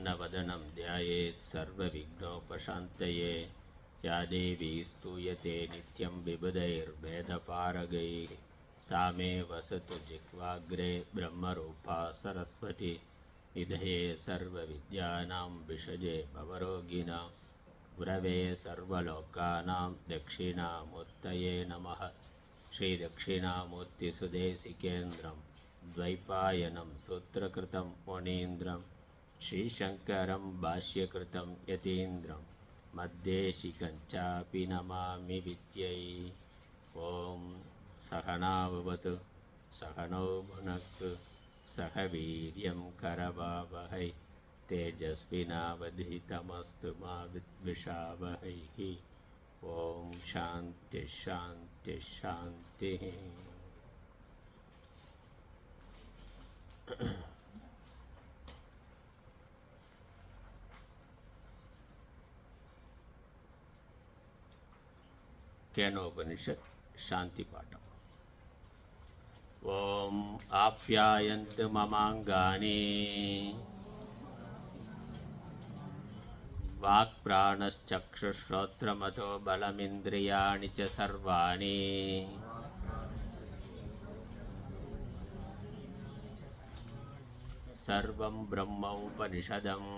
प्रसन्नवदनं ध्यायेत् सर्वविघ्नोपशान्तये। या देवी स्तूयते नित्यं विबुधैर्वेदपारगैः सा मे वसतु जिह्वाग्रे ब्रह्मरूपा सरस्वती। निधये सर्वविद्यानां विषजे भवरोगिणां गुरवे सर्वलोकानां दक्षिणामूर्तये नमः। श्रीदक्षिणामूर्तिसुदेशिकेन्द्रं द्वैपायनं सूत्रकृतं मुनीन्द्रं श्रीशङ्करं भाष्यकृतं यतीन्द्रं मद्देशिकञ्चापि नमामि विद्यै। ॐ सहना भवतु सहनौ भुनक्तु सह वीर्यं करवावहै तेजस्विनावधीतमस्तु मा विद्विषावहैः। ॐ शान्ति शान्ति शान्तिः। केनोपनिषत् शांति पाठम्। ओम आप्यायन्तु ममाङ्गानि वाक्प्राणश्चक्षुश्रोत्रमथो बलमिन्द्रियाणि च सर्वाणि सर्वं ब्रह्मोपनिषदम्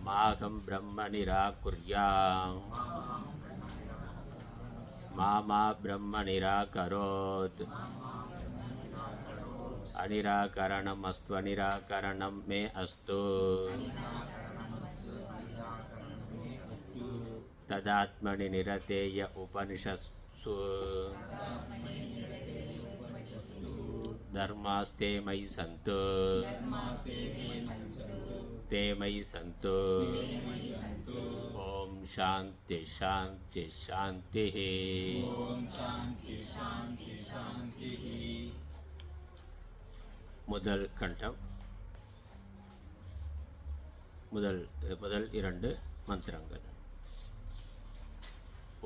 माहं ब्रह्म निराकुर्याम् मा ब्रह्म निराकरोत्। अनिराकरणमस्तु अनिराकरणं मे अस्तु। तदात्मनि निरतेय उपनिषत्सु धर्मास्ते मयि सन्तु ते मयि सन्तु। ओम शांति शांति शांति। முதல் கண்டம் முதல் இரண்டு மந்திரங்கள்.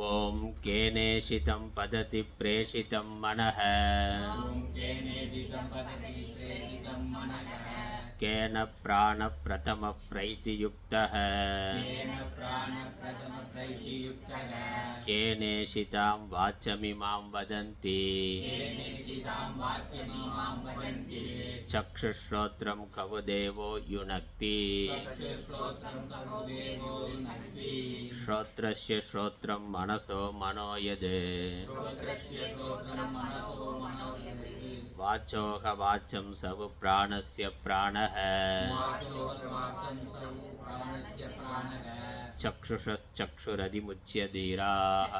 ஓம் கேனேஷிதம் பததி பிரேஷிதம் மனஹ கேன பிராண பிரதம ப்ரைதியுக்தஹ கேனேஷிதாம் வாச்சமிமாம் வதந்தி சக்ஷுஸ்ரோத்ரம் கவுதேவோ யுனக்தி ஸ்ரோத்ரஸ்ய ஸ்ரோத்ரம் மனசோ மனோயத் வாச்சோக வாச்சம் சவு பிராணஸ்ய பிராணஹ चक्षुषश्चक्षुरधिमुच्य धीराः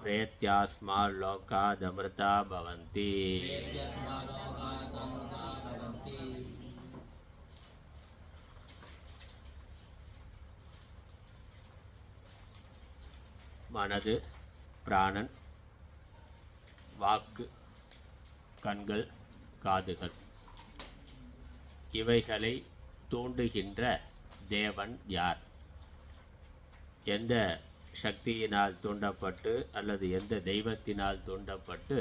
प्रेत्यास्माल्लोकादमृता भवन्ति। மனது, பிராணன், வாக்கு, கண்கள், காதுகள் இவைகளை தூண்டுகின்ற தேவன் யார்? எந்த சக்தியினால் தூண்டப்பட்டு அல்லது எந்த தெய்வத்தினால் தூண்டப்பட்டு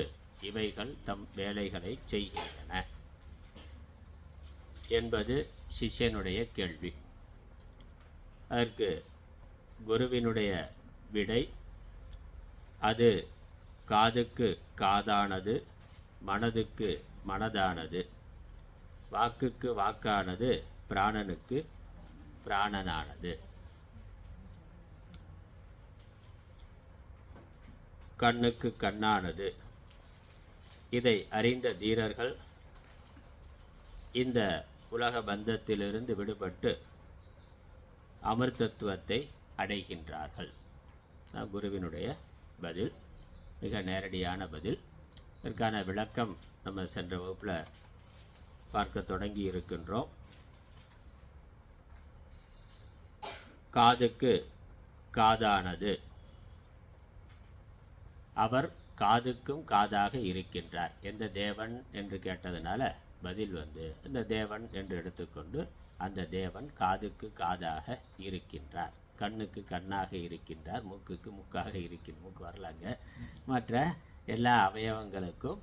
இவைகள் தம் வேலைகளை செய்கின்றன என்பது சிஷ்யனுடைய கேள்வி. அதற்கு குருவினுடைய விடை, அது காதுக்கு காதானது, மனதுக்கு மனதானது, வாக்குக்கு வாக்கானது, பிராணனுக்கு பிராணனானது. கண்ணுக்கு கண்ணானது. இதை அறிந்த தீரர்கள் இந்த உலக பந்தத்திலிருந்து விடுபட்டு அமிர்தத்துவத்தை அடைகின்றார்கள். குருவினுடைய பதில் மிக நேரடியான பதில். இதற்கான விளக்கம் நம்ம சென்ற வகுப்பில் பார்க்க தொடங்கி இருக்கின்றோம். காதுக்கு காதானது, அவர் காதுக்கும் காதாக இருக்கின்றார். எந்த தேவன் என்று கேட்டதுனால பதில் இந்த தேவன் என்று எடுத்துக்கொண்டு அந்த தேவன் காதுக்கு காதாக இருக்கின்றார், கண்ணுக்கு கண்ணாக இருக்கின்றார், மூக்குக்கு மூக்காக இருக்கின்றார். மூக்கு வரலாங்க, மற்ற எல்லா அவயவங்களுக்கும்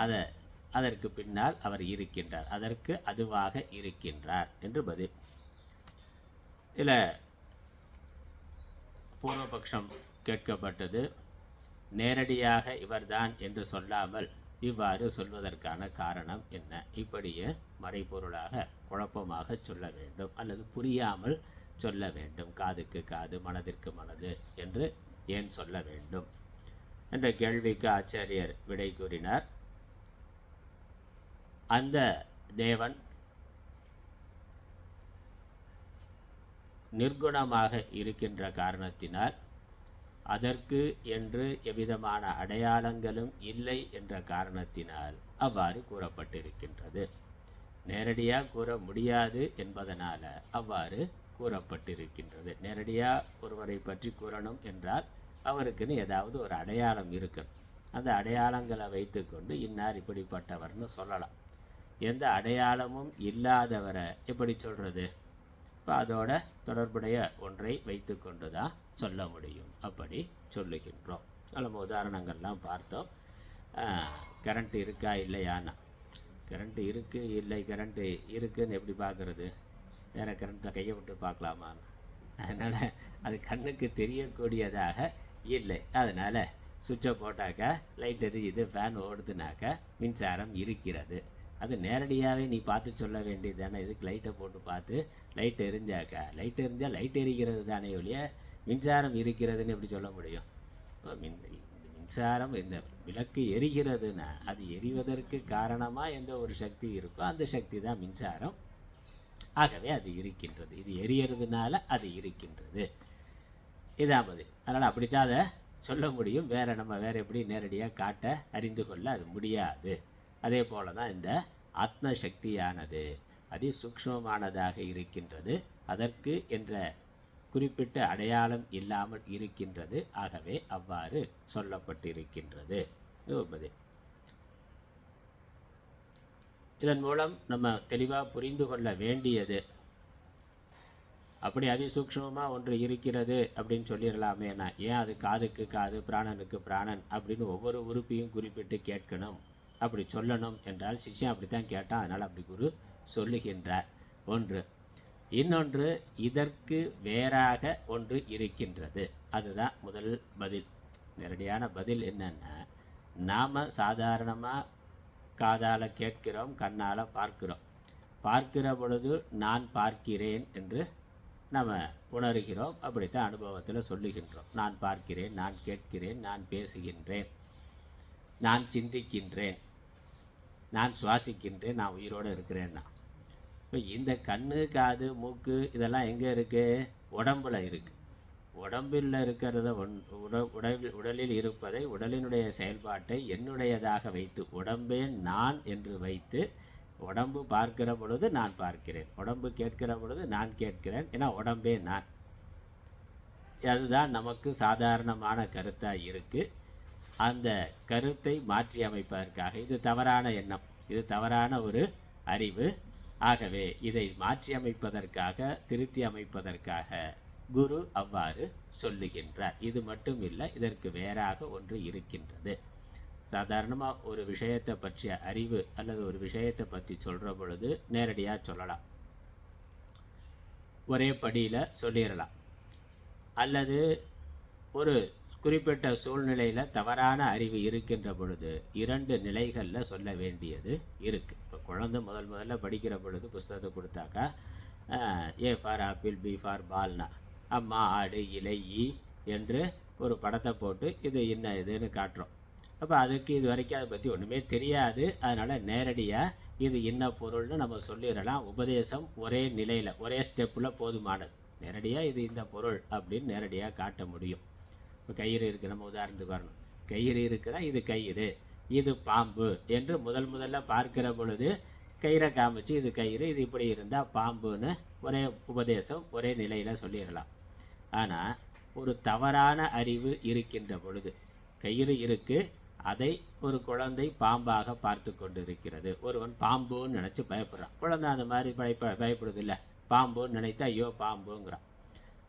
அதை அதற்கு பின்னால் அவர் இருக்கின்றார், அதற்கு அதுவாக இருக்கின்றார் என்று பதில். இதில் பூர்வபக்ஷம் கேட்கப்பட்டது, நேரடியாக இவர்தான் என்று சொல்லாமல் இவ்வாறு சொல்வதற்கான காரணம் என்ன? இப்படியே மறைபொருளாக குழப்பமாக சொல்ல வேண்டும் அல்லது புரியாமல் சொல்ல வேண்டும். காதுக்கு காது, மனதிற்கு மனது என்று ஏன் சொல்ல வேண்டும் என்ற கேள்விக்கு ஆச்சாரியர் விடை கூறினார். அந்த தேவன் நிர்குணமாக இருக்கின்ற காரணத்தினால் அதற்கு என்று எவ்விதமான அடையாளங்களும் இல்லை என்ற காரணத்தினால் அவ்வாறு கூறப்பட்டிருக்கின்றது. நேரடியாக கூற முடியாது என்பதனால் அவ்வாறு கூறப்பட்டிருக்கின்றது. நேரடியாக ஒருவரை பற்றி கூறணும் என்றால் அவருக்குன்னு ஏதாவது ஒரு அடையாளம் இருக்கணும். அந்த அடையாளங்களை வைத்துக்கொண்டு இன்னார் இப்படிப்பட்டவர்னு சொல்லலாம். எந்த அடையாளமும் இல்லாதவரை எப்படி சொல்கிறது? இப்போ அதோட தொடர்புடைய ஒன்றை வைத்து கொண்டு தான் சொல்ல முடியும். அப்படி சொல்லுகின்றோம். நம்ம உதாரணங்கள்லாம் பார்த்தோம். கரண்ட்டு இருக்கா இல்லையான்னா, கரண்ட்டு இருக்குது இல்லை, கரண்ட்டு இருக்குதுன்னு எப்படி பார்க்குறது? வேறு கரண்ட்டில் கையை விட்டு பார்க்கலாமா? அதனால் அது கண்ணுக்கு தெரியக்கூடியதாக இல்லை. அதனால் சுவிட்சை போட்டாக்கா லைட் எரியுது, ஃபேன் ஓடுதுனாக்கா மின்சாரம் இருக்கிறது. அது நேரடியாகவே நீ பார்த்து சொல்ல வேண்டியது தானே. இதுக்கு லைட்டை போட்டு பார்த்து லைட் எரிஞ்சாக்கா, லைட் எரிஞ்சால் லைட் எரிகிறது தானே ஒழிய மின்சாரம் இருக்கிறதுன்னு எப்படி சொல்ல முடியும்? மின்சாரம், இந்த விளக்கு எரிகிறதுன்னா அது எரிவதற்கு காரணமாக எந்த ஒரு சக்தி இருக்கோ அந்த சக்தி தான் மின்சாரம். ஆகவே அது இருக்கின்றது. இது எரியறதுனால அது இருக்கின்றது. இதாமது. அதனால் அப்படித்தான் அதை சொல்ல முடியும். நம்ம வேறு எப்படி நேரடியாக காட்ட அறிந்து கொள்ள அது முடியாது. அதே போல தான் இந்த ஆத்ம சக்தியானது அதி சூக்ஷ்மமானதாக இருக்கின்றது. அதற்கு என்ற குறிப்பிட்ட அடையாளம் இல்லாமல் இருக்கின்றது. ஆகவே அவ்வாறு சொல்லப்பட்டிருக்கின்றது. இதன் மூலம் நம்ம தெளிவாக புரிந்து கொள்ள வேண்டியது, அப்படி அதிசூக்ஷ்மமாக ஒன்று இருக்கிறது அப்படின்னு சொல்லிடலாமேனா ஏன் அது காதுக்கு காது, பிராணனுக்கு பிராணன் அப்படின்னு ஒவ்வொரு உறுப்பையும் குறிப்பிட்டு கேட்கணும்? அப்படி சொல்லணும் என்றால் சிஷ்யன் அப்படித்தான் கேட்டான். அதனால் அப்படி குரு சொல்லுகின்றார். ஒன்று. இன்னொன்று, இதற்கு வேறாக ஒன்று இருக்கின்றது. அதுதான் முதல் பதில். நேரடியான பதில் என்னன்னா, நாம் சாதாரணமாக காதால் கேட்கிறோம், கண்ணால் பார்க்கிறோம். பார்க்கிற பொழுது நான் பார்க்கிறேன் என்று நம்ம உணர்கிறோம். அப்படித்தான் அனுபவத்தில் சொல்லுகின்றோம். நான் பார்க்கிறேன், நான் கேட்கிறேன், நான் பேசுகின்றேன், நான் சிந்திக்கின்றேன், நான் சுவாசிக்கின்றேன், நான் உயிரோடு இருக்கிறேன்னா. இப்போ இந்த கண்ணு, காது, மூக்கு இதெல்லாம் எங்கே இருக்குது? உடம்பில் இருக்குது. உடம்பில் இருக்கிறத உடலில் இருப்பதை, உடலினுடைய செயல்பாட்டை என்னுடையதாக வைத்து, உடம்பே நான் என்று வைத்து, உடம்பு பார்க்கிற பொழுது நான் பார்க்கிறேன், உடம்பு கேட்கிற பொழுது நான் கேட்கிறேன். ஏன்னா உடம்பே நான். அதுதான் நமக்கு சாதாரணமான கருத்தாக இருக்குது. அந்த கருத்தை மாற்றி அமைப்பதற்காக, இது தவறான எண்ணம், இது தவறான ஒரு அறிவு. ஆகவே இதை மாற்றி அமைப்பதற்காக, திருத்தி அமைப்பதற்காக குரு அவ்வாறு சொல்லுகின்றார். இது மட்டும் இல்லை, இதற்கு வேறாக ஒன்று இருக்கின்றது. சாதாரணமாக ஒரு விஷயத்தை பற்றிய அறிவு அல்லது ஒரு விஷயத்தை பற்றி சொல்கிற பொழுது நேரடியாக சொல்லலாம், ஒரே படியில் சொல்லிடலாம். அல்லது ஒரு குறிப்பிட்ட சூழ்நிலையில் தவறான அறிவு இருக்கின்ற பொழுது 2 நிலைகளில் சொல்ல வேண்டியது இருக்குது. இப்போ குழந்தை முதல்ல படிக்கிற பொழுது புஸ்தகத்தை கொடுத்தாக்கா, A for apple, B for பால்னா, அம்மா, ஆடு, இலை, ஈ என்று ஒரு படத்தை போட்டு இது என்ன இதுன்னு காட்டுறோம். அப்போ அதுக்கு இது வரைக்கும் அதை பற்றி ஒன்றுமே தெரியாது. அதனால் நேரடியாக இது என்ன பொருள்னு நம்ம சொல்லிடலாம். உபதேசம் ஒரே நிலையில், ஒரே ஸ்டெப்பில் போதுமானது. நேரடியாக இது இந்த பொருள் அப்படின்னு நேரடியாக காட்ட முடியும். இப்போ கயிறு இருக்குது, நம்ம உதாரணத்துக்கு வரணும். கயிறு இருக்குன்னா இது கயிறு, இது பாம்பு என்று முதல்ல பார்க்கிற பொழுது கயிறை காமிச்சு இது கயிறு, இது இப்படி இருந்தால் பாம்புன்னு ஒரே உபதேசம் ஒரே நிலையில் சொல்லிடலாம். ஆனால் ஒரு தவறான அறிவு இருக்கின்ற பொழுது, கயிறு இருக்குது, அதை ஒரு குழந்தை பாம்பாக பார்த்து கொண்டு இருக்கிறது. ஒருவன் பாம்புன்னு நினச்சி பயப்படுறான். குழந்தை அந்த மாதிரி பயப்படுது இல்லை, பாம்புன்னு நினைத்தா ஐயோ பாம்புங்கிறான்.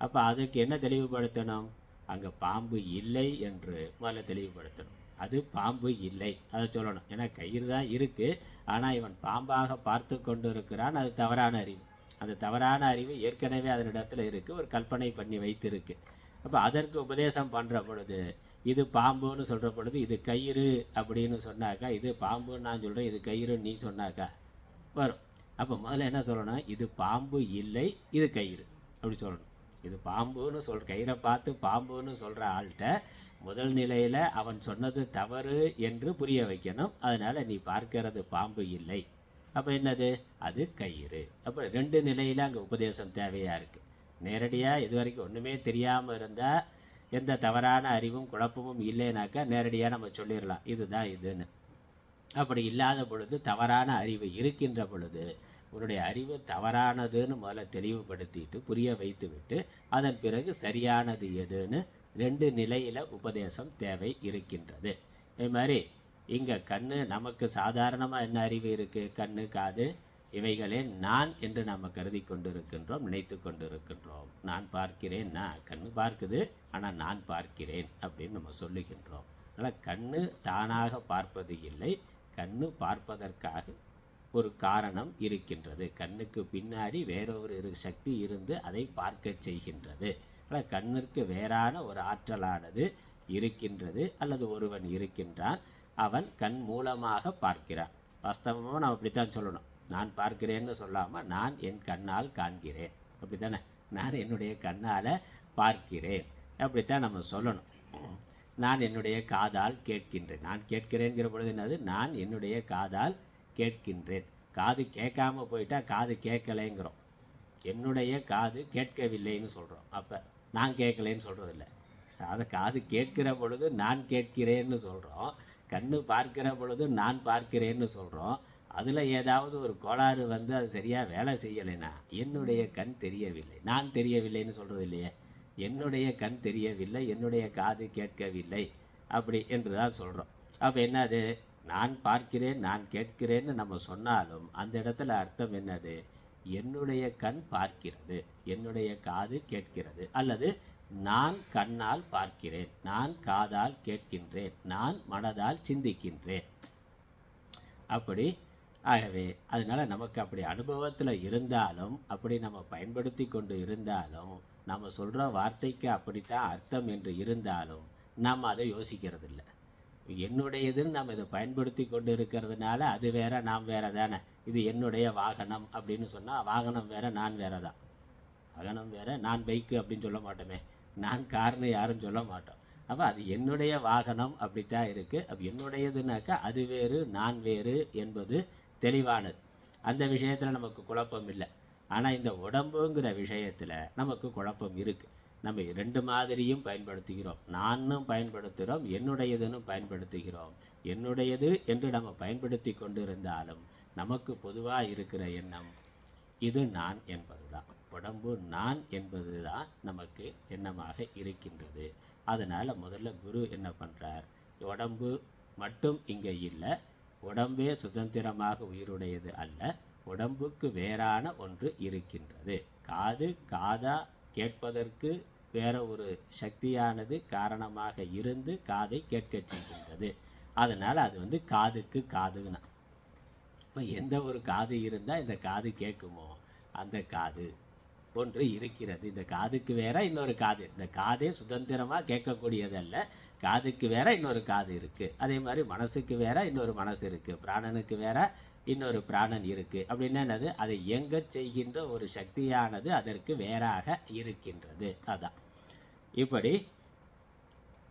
அப்போ அதுக்கு என்ன தெளிவுபடுத்தணும்? அங்கே பாம்பு இல்லை என்று முதல்ல தெளிவுபடுத்தணும். அது பாம்பு இல்லை, அதை சொல்லணும். ஏன்னா கயிறு தான் இருக்குது, ஆனால் இவன் பாம்பாக பார்த்து கொண்டு இருக்கிறான். அது தவறான அறிவு. அந்த தவறான அறிவு ஏற்கனவே அதனிடத்தில் இருக்குது, ஒரு கற்பனை பண்ணி வைத்திருக்கு. அப்போ அதற்கு உபதேசம் பண்ணுற பொழுது இது பாம்புன்னு சொல்கிற பொழுது இது கயிறு அப்படின்னு சொன்னாக்கா, இது பாம்புன்னு நான் சொல்கிறேன், இது கயிறுன்னு நீ சொன்னாக்கா வரும். அப்போ முதல்ல என்ன சொல்லணும், இது பாம்பு இல்லை, இது கயிறு அப்படி சொல்லணும். இது பாம்புன்னு கயிறை பார்த்து பாம்புன்னு சொல்கிற ஆள்கிட்ட முதல் நிலையில் அவன் சொன்னது தவறு என்று புரிய வைக்கணும். அதனால் நீ பார்க்கிறது பாம்பு இல்லை, அப்போ என்னது, அது கயிறு. அப்போ 2 நிலையில் அங்கே உபதேசம் தேவையாக இருக்குது. நேரடியாக இது வரைக்கும் ஒன்றுமே தெரியாமல் இருந்தால், எந்த தவறான அறிவும் குழப்பமும் இல்லைனாக்கா நேரடியாக நம்ம சொல்லிடலாம் இதுதான் இதுன்னு. அப்படி இல்லாத பொழுது, தவறான அறிவு இருக்கின்ற பொழுது உன்னுடைய அறிவு தவறானதுன்னு முதல்ல தெளிவுபடுத்திட்டு புரிய வைத்து விட்டு அதன் பிறகு சரியானது எதுன்னு 2 நிலையில் உபதேசம் தேவை இருக்கின்றது. இது மாதிரி இங்கே கண்ணு, நமக்கு சாதாரணமாக என்ன அறிவு இருக்குது, கண்ணு காது இவைகளே நான் என்று நாம் கருதி கொண்டு இருக்கின்றோம், நினைத்து கொண்டு இருக்கின்றோம். நான் பார்க்கிறேன், நான் கண்ணு பார்க்குது, ஆனால் நான் பார்க்கிறேன் அப்படின்னு நம்ம சொல்லுகின்றோம். அதனால் கண்ணு தானாக பார்ப்பது இல்லை, கண்ணு பார்ப்பதற்காக ஒரு காரணம் இருக்கின்றது. கண்ணுக்கு பின்னாடி வேறொரு சக்தி இருந்து அதை பார்க்க செய்கின்றது. அதனால் கண்ணிற்கு வேறான ஒரு ஆற்றலானது இருக்கின்றது, அல்லது ஒருவன் இருக்கின்றான், அவன் கண் மூலமாக பார்க்கிறான். வாஸ்தவமாக நம்ம அப்படித்தான் சொல்லணும். நான் பார்க்கிறேன்னு சொல்லாமல் நான் என் கண்ணால் காண்கிறேன், அப்படி தானே. நான் என்னுடைய கண்ணால் பார்க்கிறேன் அப்படித்தான் நம்ம சொல்லணும். நான் என்னுடைய காதால் கேட்கின்றேன். நான் கேட்கிறேங்கிற பொழுது என்னது, நான் என்னுடைய காதால் கேட்கின்றேன். காது கேட்காமல் போயிட்டால் காது கேட்கலைங்கிறோம், என்னுடைய காது கேட்கவில்லைன்னு சொல்கிறோம். அப்போ நான் கேட்கலைன்னு சொல்கிறதில்ல. அதை காது கேட்கிற பொழுது நான் கேட்கிறேன்னு சொல்கிறோம், கண்ணு பார்க்கிற பொழுது நான் பார்க்கிறேன்னு சொல்கிறோம். அதில் ஏதாவது ஒரு கோளாறு வந்து அது சரியாக வேலை செய்யலைன்னா என்னுடைய கண் தெரியவில்லை, நான் தெரியவில்லைன்னு சொல்கிறது இல்லையே. என்னுடைய கண் தெரியவில்லை, என்னுடைய காது கேட்கவில்லை அப்படி என்று தான் சொல்கிறோம். அப்போ என்னது, நான் பார்க்கிறேன் நான் கேட்கிறேன்னு நம்ம சொன்னாலும் அந்த இடத்துல அர்த்தம் என்னது, என்னுடைய கண் பார்க்கிறது, என்னுடைய காது கேட்கிறது, அல்லது நான் கண்ணால் பார்க்கிறேன், நான் காதால் கேட்கின்றேன், நான் மனதால் சிந்திக்கின்றேன். அப்படி ஆகவே அதனால் நமக்கு அப்படி அனுபவத்தில் இருந்தாலும், அப்படி நம்ம பயன்படுத்தி கொண்டு இருந்தாலும், நம்ம சொல்கிற வார்த்தைக்கு அப்படித்தான் அர்த்தம் என்று இருந்தாலும் நாம் அதை யோசிக்கிறது இல்லை. என்னுடையதுன்னு நம்ம இதை பயன்படுத்தி கொண்டு இருக்கிறதுனால அது வேற நாம் வேற தானே. இது என்னுடைய வாகனம் அப்படின்னு சொன்னால் வாகனம் வேற நான் வேற தான். வாகனம் வேற, நான் பைக்கு அப்படின்னு சொல்ல மாட்டோமே, நான் கார்னு யாரும் சொல்ல மாட்டோம். அப்போ அது என்னுடைய வாகனம் அப்படித்தான் இருக்குது. அப்போ என்னுடையதுனாக்கா அது வேறு நான் வேறு என்பது தெளிவானது. அந்த விஷயத்தில் நமக்கு குழப்பம் இல்லை. ஆனால் இந்த உடம்புங்கிற விஷயத்தில் நமக்கு குழப்பம் இருக்குது. நம்ம 2 மாதிரியும் பயன்படுத்துகிறோம். நானும் பயன்படுத்துகிறோம், என்னுடையதுன்னு பயன்படுத்துகிறோம். என்னுடையது என்று நம்ம பயன்படுத்தி கொண்டு இருந்தாலும் நமக்கு பொதுவாக இருக்கிற எண்ணம் இது நான் என்பது தான். உடம்பு நான் என்பது தான் நமக்கு எண்ணமாக இருக்கின்றது. அதனால் முதல்ல குரு என்ன பண்ணுறார், உடம்பு மட்டும் இங்கே இல்லை, உடம்பே சுதந்திரமாக உயிருடையது அல்ல, உடம்புக்கு வேறான ஒன்று இருக்கின்றது. காது காதா கேட்பதற்கு வேற ஒரு சக்தியானது காரணமாக இருந்து காதை கேட்க செய்கின்றது. அதனால் அது வந்து காதுக்கு காதுன்னா, இப்போ எந்த ஒரு காது இருந்தால் இந்த காது கேட்குமோ அந்த காது ஒன்று இருக்கிறது. இந்த காதுக்கு வேற இன்னொரு காது, இந்த காதே சுதந்திரமாக கேட்கக்கூடியதல்ல, காதுக்கு வேற இன்னொரு காது இருக்குது. அதே மாதிரி மனசுக்கு வேற இன்னொரு மனசு இருக்குது, பிராணனுக்கு வேற இன்னொரு பிராணன் இருக்குது. அப்படின்னா என்னது, அதை இயங்க செய்கின்ற ஒரு சக்தியானது அதற்கு வேறாக இருக்கின்றது. அதான் இப்படி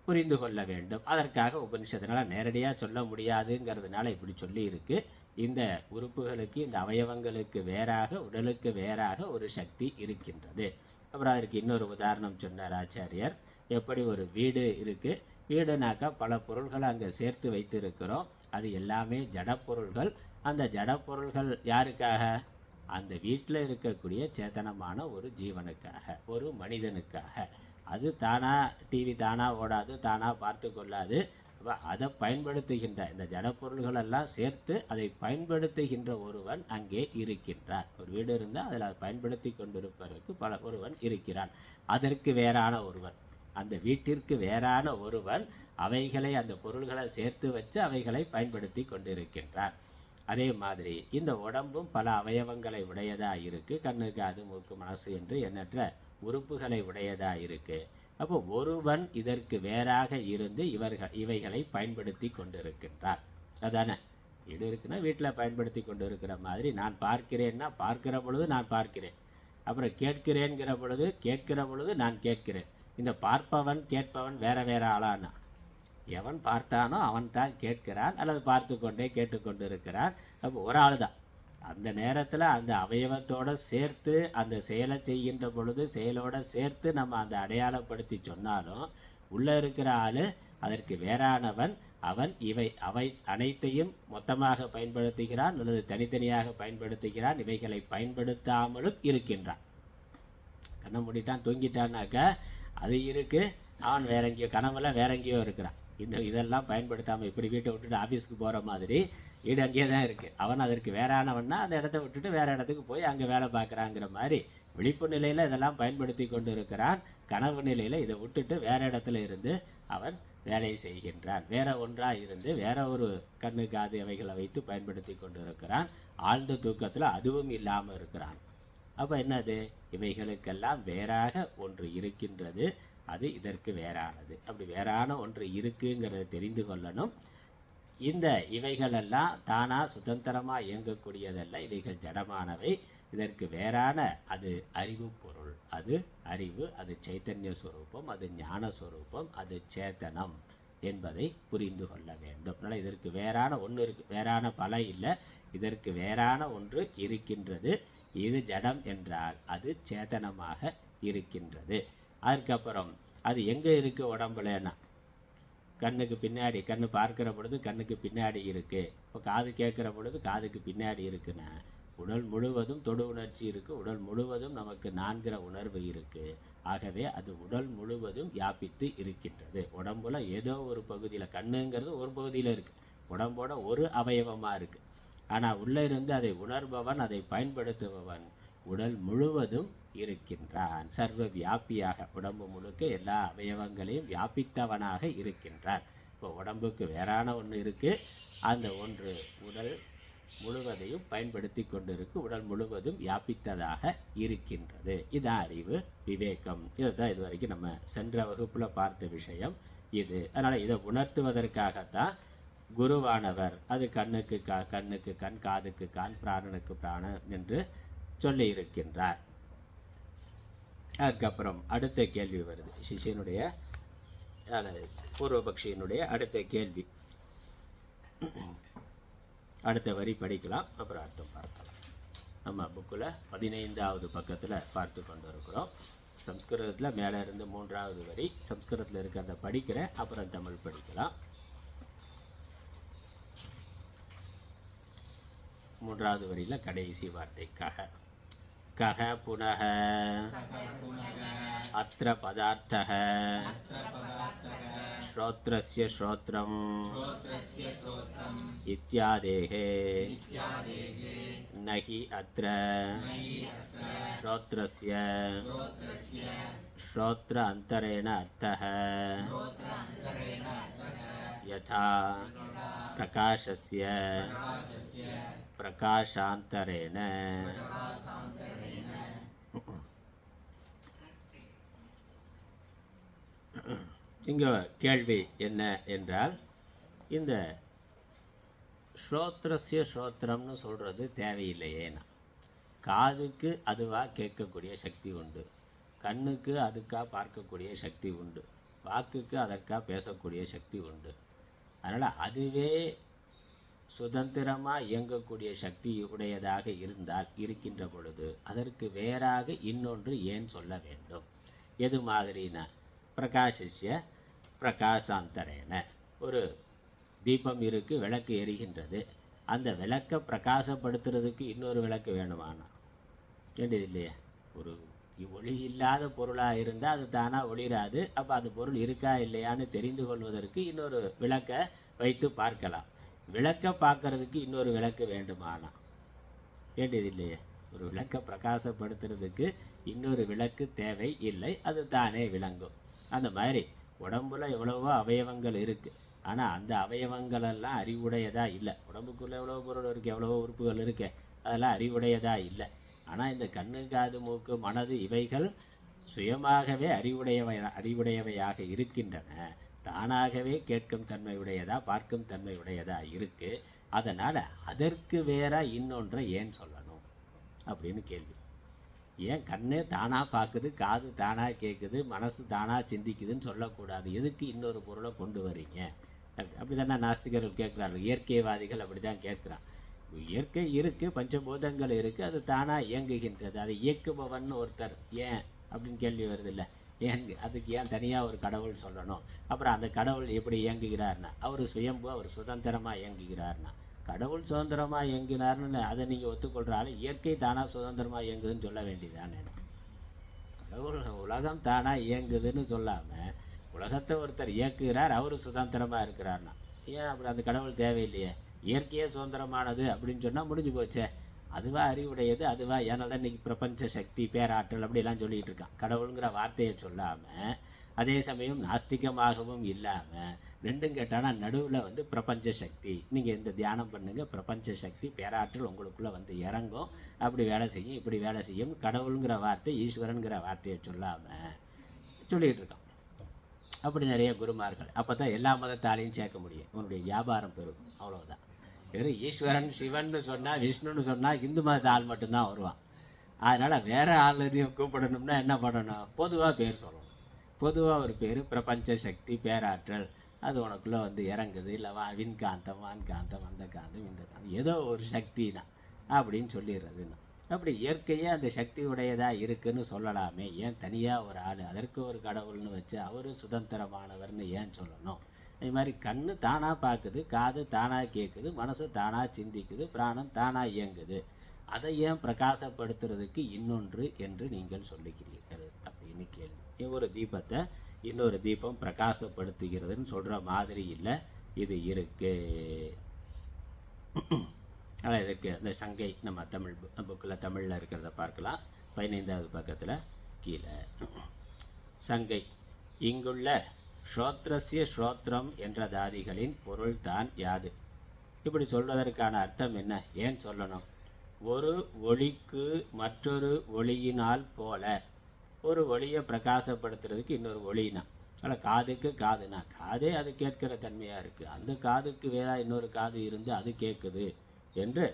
புரிந்து கொள்ள வேண்டும். அதற்காக உபனிஷத்தினால் நேரடியாக சொல்ல முடியாதுங்கிறதுனால இப்படி சொல்லி இருக்கு. இந்த உறுப்புகளுக்கு, இந்த அவயவங்களுக்கு வேறாக, உடலுக்கு வேறாக ஒரு சக்தி இருக்கின்றது. அப்புறம் அதற்கு இன்னொரு உதாரணம் சொன்னார் ஆச்சாரியர். எப்படி ஒரு வீடு இருக்குது, வீடுனாக்கா பல பொருள்களை அங்கே சேர்த்து வைத்திருக்கிறோம், அது எல்லாமே ஜடப்பொருள்கள். அந்த ஜடப்பொருள்கள் யாருக்காக, அந்த வீட்டில் இருக்கக்கூடிய சேத்தனமான ஒரு ஜீவனுக்காக, ஒரு மனிதனுக்காக. அது தானாக டிவி தானாக ஓடாது, தானாக பார்த்து கொள்ளாது. அதை பயன்படுத்துகின்ற இந்த ஜடப்பொருள்களெல்லாம் சேர்த்து அதை பயன்படுத்துகின்ற ஒருவன் அங்கே இருக்கின்றார். ஒரு வீடு இருந்தால் அதில் அதை பயன்படுத்தி கொண்டிருப்பதற்கு ஒருவன் இருக்கிறான். அதற்கு வேறான ஒருவன், அந்த வீட்டிற்கு வேறான ஒருவன் அவைகளை அந்த பொருள்களை சேர்த்து வச்சு அவைகளை பயன்படுத்தி கொண்டிருக்கின்றார். அதே மாதிரி இந்த உடம்பும் பல அவயவங்களை உடையதாக இருக்குது. கண்ணு, காது, மூக்கு, மனசு என்று எண்ணற்ற உறுப்புகளை உடையதாக இருக்குது. அப்போ ஒருவன் இதற்கு வேறாக இருந்து இவைகளை பயன்படுத்தி கொண்டிருக்கின்றார். அதானே, வீடு இருக்குன்னா வீட்டில் பயன்படுத்தி கொண்டு இருக்கிற மாதிரி, நான் பார்க்கிறேன்னா பார்க்கிற பொழுது நான் பார்க்கிறேன், அப்புறம் கேட்கிறேன்கிற பொழுது கேட்கிற பொழுது நான் கேட்கிறேன். இந்த பார்ப்பவன் கேட்பவன் வேற வேற ஆளானா? எவன் பார்த்தானோ அவன் தான் கேட்கிறான் அல்லது பார்த்து கொண்டே கேட்டுக்கொண்டு இருக்கிறான். அப்போ ஒரு ஆள் தான் அந்த நேரத்தில் அந்த அவயவத்தோடு சேர்த்து அந்த செயலை செய்கின்ற பொழுது செயலோடு சேர்த்து நம்ம அந்த அடையாளப்படுத்தி சொன்னாலும் உள்ளே இருக்கிற ஆள் அதற்கு வேறானவன். அவன் அவை அனைத்தையும் மொத்தமாக பயன்படுத்துகிறான் அல்லது தனித்தனியாக பயன்படுத்துகிறான். இவைகளை பயன்படுத்தாமலும் இருக்கின்றான். கண்ணை மூடிட்டான் தூங்கிட்டான்னாக்கா அது இருக்குது, அவன் வேற எங்கேயோ கனவுல வேற எங்கேயோ இருக்கிறான். இதெல்லாம் பயன்படுத்தாமல் இப்படி வீட்டை விட்டுட்டு ஆஃபீஸ்க்கு போகிற மாதிரி வீடு அங்கேயே தான் இருக்குது. அவன் அதற்கு வேறானவன்னா அந்த இடத்த விட்டுட்டு வேறு இடத்துக்கு போய் அங்கே வேலை பார்க்குறாங்கிற மாதிரி விழிப்பு நிலையில் இதெல்லாம் பயன்படுத்தி கொண்டு இருக்கிறான். கனவு நிலையில் இதை விட்டுட்டு வேறு இடத்துல இருந்து அவன் வேலை செய்கின்றான். வேற ஒன்றாக இருந்து வேற ஒரு கண்ணு, காது அவைகளை வைத்து பயன்படுத்தி கொண்டு இருக்கிறான். ஆழ்ந்த தூக்கத்தில் அதுவும் இல்லாமல் இருக்கிறான். அப்போ என்னது? இவைகளுக்கெல்லாம் வேறாக ஒன்று இருக்கின்றது, அது இதற்கு வேறானது. அப்படி வேறான ஒன்று இருக்குங்கிறத தெரிந்து கொள்ளணும். இந்த இவைகளெல்லாம் தானாக சுதந்திரமாக இயங்கக்கூடியதல்ல, இவைகள் ஜடமானவை. இதற்கு வேறான அது அறிவு பொருள், அது அறிவு, அது சைத்தன்ய ஸ்வரூபம், அது ஞான ஸ்வரூபம், அது சேத்தனம் என்பதை புரிந்து கொள்ள வேண்டும். அதனால் இதற்கு வேறான ஒன்று இருக்குது, வேறான பல இல்லை, இதற்கு வேறான ஒன்று இருக்கின்றது. இது ஜடம் என்றால் அது சேத்தனமாக இருக்கின்றது. அதுக்கப்புறம் அது எங்கே இருக்குது உடம்புலன்னா, கண்ணுக்கு பின்னாடி, கண்ணு பார்க்கிற பொழுது கண்ணுக்கு பின்னாடி இருக்குது. இப்போ காது கேட்குற பொழுது காதுக்கு பின்னாடி இருக்குன்னா உடல் முழுவதும் தொடு உணர்ச்சி இருக்குது, உடல் முழுவதும் நமக்கு நான்கிற உணர்வு இருக்குது. ஆகவே அது உடல் முழுவதும் வியாபித்து இருக்கின்றது. உடம்புல ஏதோ ஒரு பகுதியில், கண்ணுங்கிறது ஒரு பகுதியில் இருக்குது, உடம்போட ஒரு அவயவமாக இருக்குது. ஆனால் உள்ளே இருந்து அதை உணர்பவன், அதை பயன்படுத்துபவன் உடல் முழுவதும் இருக்கின்றான். சர்வ வியாபியாக உடம்பு முழுக்க எல்லா அவயவங்களையும் வியாபித்தவனாக இருக்கின்றான். இப்போ உடம்புக்கு வேறான ஒன்று இருக்குது, அந்த ஒன்று உடல் முழுவதையும் பயன்படுத்தி கொண்டிருக்கு, உடல் முழுவதும் வியாபித்ததாக இருக்கின்றது. இதான் அறிவு, விவேகம். இதுதான் இது வரைக்கும் நம்ம சென்ற வகுப்பில் பார்த்த விஷயம் இது. அதனால் இதை உணர்த்துவதற்காகத்தான் குருவானவர் அது கண்ணுக்கு கண்ணுக்கு கண், காதுக்கு கான், பிராணனுக்கு பிராணன் என்று சொல்லி இருக்கின்றார். அதுக்கப்புறம் அடுத்த கேள்வி வருது, சிஷியனுடைய பூர்வபக்ஷியினுடைய அடுத்த கேள்வி. அடுத்த வரி படிக்கலாம், அப்புறம் அர்த்தம் பார்க்கலாம். நம்ம புக்கில் 15வது பக்கத்தில் பார்த்து கொண்டு இருக்கிறோம். சம்ஸ்கிருதத்தில் மேலே இருந்து 3வது வரி சம்ஸ்கிருதத்தில் இருக்கிறத படிக்கிறேன், அப்புறம் தமிழ் படிக்கலாம். 3வது வரியில் கடைசி வார்த்தை கஹ. கஹ புனஹ அத்ர பதார்த்தஹ ஸ்ரோத்ரஸ்ய ஸ்ரோத்ரம் இத்யாதேஹே நஹி அத்ர ஸ்ரோத்ரஸ்ய ஸ்ரோத்ர அந்தரேண அர்த்தஹ யதா பிரகாசஸ்ய பிரகாசாந்தரேன. இங்கே கேள்வி என்ன என்றால், இந்த ஸ்ரோத்ரஸ்ய ஸ்ரோத்திரம்னு சொல்கிறது தேவையில்லையேனா? காதுக்கு அதுவாக கேட்கக்கூடிய சக்தி உண்டு, கண்ணுக்கு அதுக்காக பார்க்கக்கூடிய சக்தி உண்டு, வாக்குக்கு அதற்காக பேசக்கூடிய சக்தி உண்டு. அதனால் அதுவே சுதந்திரமாக இயங்கக்கூடிய சக்தி உடையதாக இருந்தால், இருக்கின்ற பொழுது அதற்கு வேறாக இன்னொன்று ஏன் சொல்ல வேண்டும்? எது மாதிரினா, பிரகாசிய பிரகாசாந்தரேன. ஒரு தீபம் இருக்குது, விளக்கு எரிகின்றது, அந்த விளக்கை பிரகாசப்படுத்துறதுக்கு இன்னொரு விளக்கு வேணுமானா? வேண்டியது இல்லையே. ஒரு ஒளி இல்லாத பொருளாக இருந்தால் அது தானாக ஒளிராது. அப்போ அந்த பொருள் இருக்கா இல்லையான்னு தெரிந்து கொள்வதற்கு இன்னொரு விளக்கை வைத்து பார்க்கலாம். விளக்கை பார்க்கறதுக்கு இன்னொரு விளக்கு வேண்டுமானா? வேண்டியது இல்லையே. ஒரு விளக்கை பிரகாசப்படுத்துறதுக்கு இன்னொரு விளக்கு தேவை இல்லை, அது தானே விளங்கும். அந்த மாதிரி உடம்புல எவ்வளவோ அவயவங்கள் இருக்குது, ஆனால் அந்த அவயவங்களெல்லாம் அறிவுடையதாக இல்லை. உடம்புக்குள்ளே எவ்வளோ பொருள் இருக்குது, எவ்வளவோ உறுப்புகள் இருக்கு, அதெல்லாம் அறிவுடையதாக இல்லை. ஆனால் இந்த கண்ணு காது மூக்கு மனது இவைகள் சுயமாகவே அறிவுடையவையாக இருக்கின்றன. தானாகவே கேட்கும் தன்மையுடையதா பார்க்கும் தன்மையுடையதா இருக்குது. அதனால் அதற்கு வேற இன்னொன்றை ஏன் சொல்லணும் அப்படின்னு கேள்வி. ஏன் கண்ணு தானாக பார்க்குது, காது தானாக கேட்குது, மனசு தானாக சிந்திக்குதுன்னு சொல்லக்கூடாது? எதுக்கு இன்னொரு பொருளை கொண்டு வரீங்க? அப்படி தானே நாஸ்திகர்கள் கேட்குறாங்க. இயற்கைவாதிகள் அப்படி தான் கேட்குறான். இயற்கை இருக்குது, பஞ்சபூதங்கள் இருக்குது, அது தானாக இயங்குகின்றது, அதை இயக்குபவன் ஒருத்தர் ஏன் அப்படின்னு கேள்வி வருது இல்லை? அதுக்கு ஏன் தனியாக ஒரு கடவுள் சொல்லணும்? அப்புறம் அந்த கடவுள் எப்படி இயங்குகிறார்னா, அவர் சுயம்பு, அவர் சுதந்திரமாக இயங்குகிறார்னா. கடவுள் சுதந்திரமாக இயங்கினார்னு அதை நீங்கள் ஒத்துக்கொள்கிறாரு, இயற்கை தானாக சுதந்திரமாக இயங்குதுன்னு சொல்ல வேண்டியதானே? கடவுள் உலகம் தானாக இயங்குதுன்னு சொல்லாமல் உலகத்தை ஒருத்தர் இயக்குகிறார், அவர் சுதந்திரமாக இருக்கிறார்னா ஏன் அப்படி அந்த கடவுள் தேவையில்லையே? இயற்கையே சுதந்திரமானது அப்படின்னு சொன்னால் முடிஞ்சு போச்சே. அதுவா அறிவுடையது, அதுவா. ஏன்னா தான் இன்றைக்கி பிரபஞ்ச சக்தி, பேராற்றல் அப்படிலாம் சொல்லிகிட்டு இருக்கான். கடவுளுங்கிற வார்த்தையை சொல்லாமல் அதே சமயம் நாஸ்திகமாகவும் இல்லாமல் ரெண்டும் கேட்டானா நடுவில் பிரபஞ்ச சக்தி. நீங்கள் இந்த தியானம் பண்ணுங்கள், பிரபஞ்ச சக்தி பேராற்றல் உங்களுக்குள்ளே இறங்கும், அப்படி வேலை செய்யும், இப்படி வேலை செய்யும். கடவுளுங்கிற வார்த்தை, ஈஸ்வரனுங்கிற வார்த்தையை சொல்லாமல் சொல்லிகிட்டு இருக்கான். அப்படி நிறைய குருமார்கள். அப்போ தான் எல்லா மதத்தாலையும் சேர்க்க முடியும், உன்னுடைய வியாபாரம் பெருகும், அவ்வளோதான். வெறும் ஈஸ்வரன் சிவன்னு சொன்னால், விஷ்ணுன்னு சொன்னால் இந்து மதத்த ஆள் மட்டும்தான் வருவான். அதனால் வேறு ஆளையும் கூப்பிடணும்னா என்ன பண்ணணும்? பொதுவாக பேர் சொல்லணும். பொதுவாக ஒரு பேர் பிரபஞ்ச சக்தி, பேராற்றல், அது உனக்குள்ளே இறங்குது, இல்லை விண்காந்தம், வான்காந்தம், அந்த காந்தம், இந்த காந்தம், ஏதோ ஒரு சக்தி தான் அப்படின்னு சொல்லிடுறதுன்னு. அப்படி இயற்கையே அந்த சக்தி உடையதாக இருக்குதுன்னு சொல்லலாமே, ஏன் தனியாக ஒரு ஆள் அதற்கு ஒரு கடவுள்னு வச்சு அவர் சுதந்திரமானவர்னு ஏன் சொல்லணும்? இது மாதிரி கண்ணு தானாக பார்க்குது, காது தானாக கேட்குது, மனசு தானாக சிந்திக்குது, பிராணம் தானாக இயங்குது. அதை ஏன் பிரகாசப்படுத்துறதுக்கு இன்னொன்று என்று நீங்கள் சொல்லுகிறீர்கள் அப்படின்னு கேள்வி. ஒரு தீபத்தை இன்னொரு தீபம் பிரகாசப்படுத்துகிறதுன்னு சொல்கிற மாதிரி இல்லை, இது இருக்குது. ஆனால் இதற்கு அந்த சங்கை நம்ம தமிழ் புக்கில் தமிழில் இருக்கிறத பார்க்கலாம். 15வது பக்கத்தில் கீழே சங்கை. இங்குள்ள ஸ்ரோத்ரஸ்ய ஸ்ரோத்ரம் என்ற தாதிகளின் பொருள் தான் யாது? இப்படி சொல்வதற்கான அர்த்தம் என்ன? ஏன் சொல்லணும்? ஒரு ஒளிக்கு மற்றொரு ஒளியினால் போல, ஒரு ஒளியை பிரகாசப்படுத்துறதுக்கு இன்னொரு ஒளினா, ஆனால் காதுக்கு காதுனா காதே அது கேட்கிற தன்மையாக இருக்குது, அந்த காதுக்கு வேற இன்னொரு காது இருந்து அது கேட்குது என்று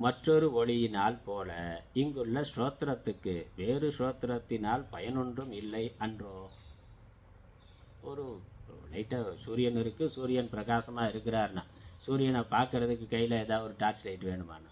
மற்றொரு ஒளியினால் போல இங்குள்ள ஸ்ரோத்திரத்துக்கு வேறு ஸ்ரோத்திரத்தினால் பயனொன்றும் இல்லை அன்றோ? ஒரு லைட்டாக சூரியன் இருக்குது, சூரியன் பிரகாசமாக இருக்கிறார்னா சூரியனை பார்க்குறதுக்கு கையில் ஏதாவது ஒரு டார்ச் லைட் வேணுமானா?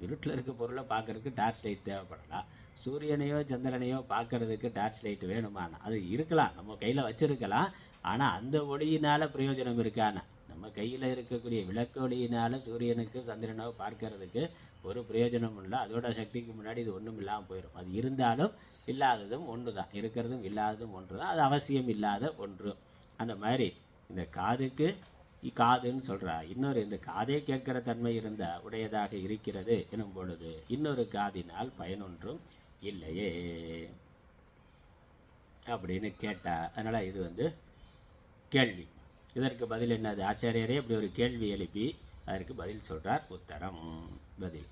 இருட்டில் இருக்க பொருளை பார்க்குறதுக்கு டார்ச் லைட் தேவைப்படலாம். சூரியனையோ சந்திரனையோ பார்க்குறதுக்கு டார்ச் லைட் வேணுமானா? அது இருக்கலாம், நம்ம கையில் வச்சுருக்கலாம். ஆனால் அந்த ஒளியினால் பிரயோஜனம் இருக்கானா? நம்ம கையில் இருக்கக்கூடிய விளக்கு ஒளியினால் சூரியனுக்கு சந்திரனோ பார்க்கறதுக்கு ஒரு பிரயோஜனம் இல்லை. அதோட சக்திக்கு முன்னாடி இது ஒன்றும் இல்லாமல் போயிடும். அது இருந்தாலும் இல்லாததும் ஒன்று தான், இருக்கிறதும் இல்லாததும் ஒன்று தான், அது அவசியம் இல்லாத ஒன்று. அந்த மாதிரி இந்த காதுக்கு காதுன்னு சொல்கிறா. இன்னொரு இந்த காதே கேட்கிற தன்மை இருந்த உடையதாக இருக்கிறது எனும் பொழுது இன்னொரு காதினால் பயனொன்றும் இல்லையே அப்படின்னு கேட்டா. அதனால் இது கேள்வி. இதற்கு பதில் என்னது? ஆச்சாரியரே இப்படி ஒரு கேள்வி எழுப்பி அதற்கு பதில் சொல்கிறார். உத்தரம் பதில்.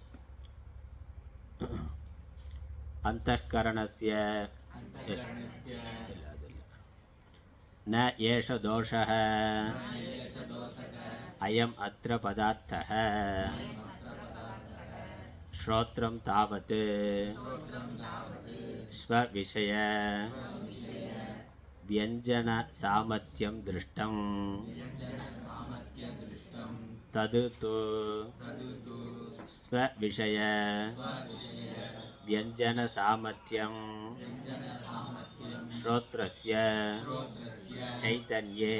அந்தఃகரணஸ்ய ந ஏஷ தோஷः அயம் அத்ர பதார்த்தः ஸ்ரோத்ரம் தாவத் ஸ்வவிஷய வியஞ்சன சாமர்த்தியம் திருஷ்டம் தது து ஸ்வவிஷய வியஞ்சன சாமர்த்தியம் ஸ்ரோத்ரஸ்ய சைதன்யே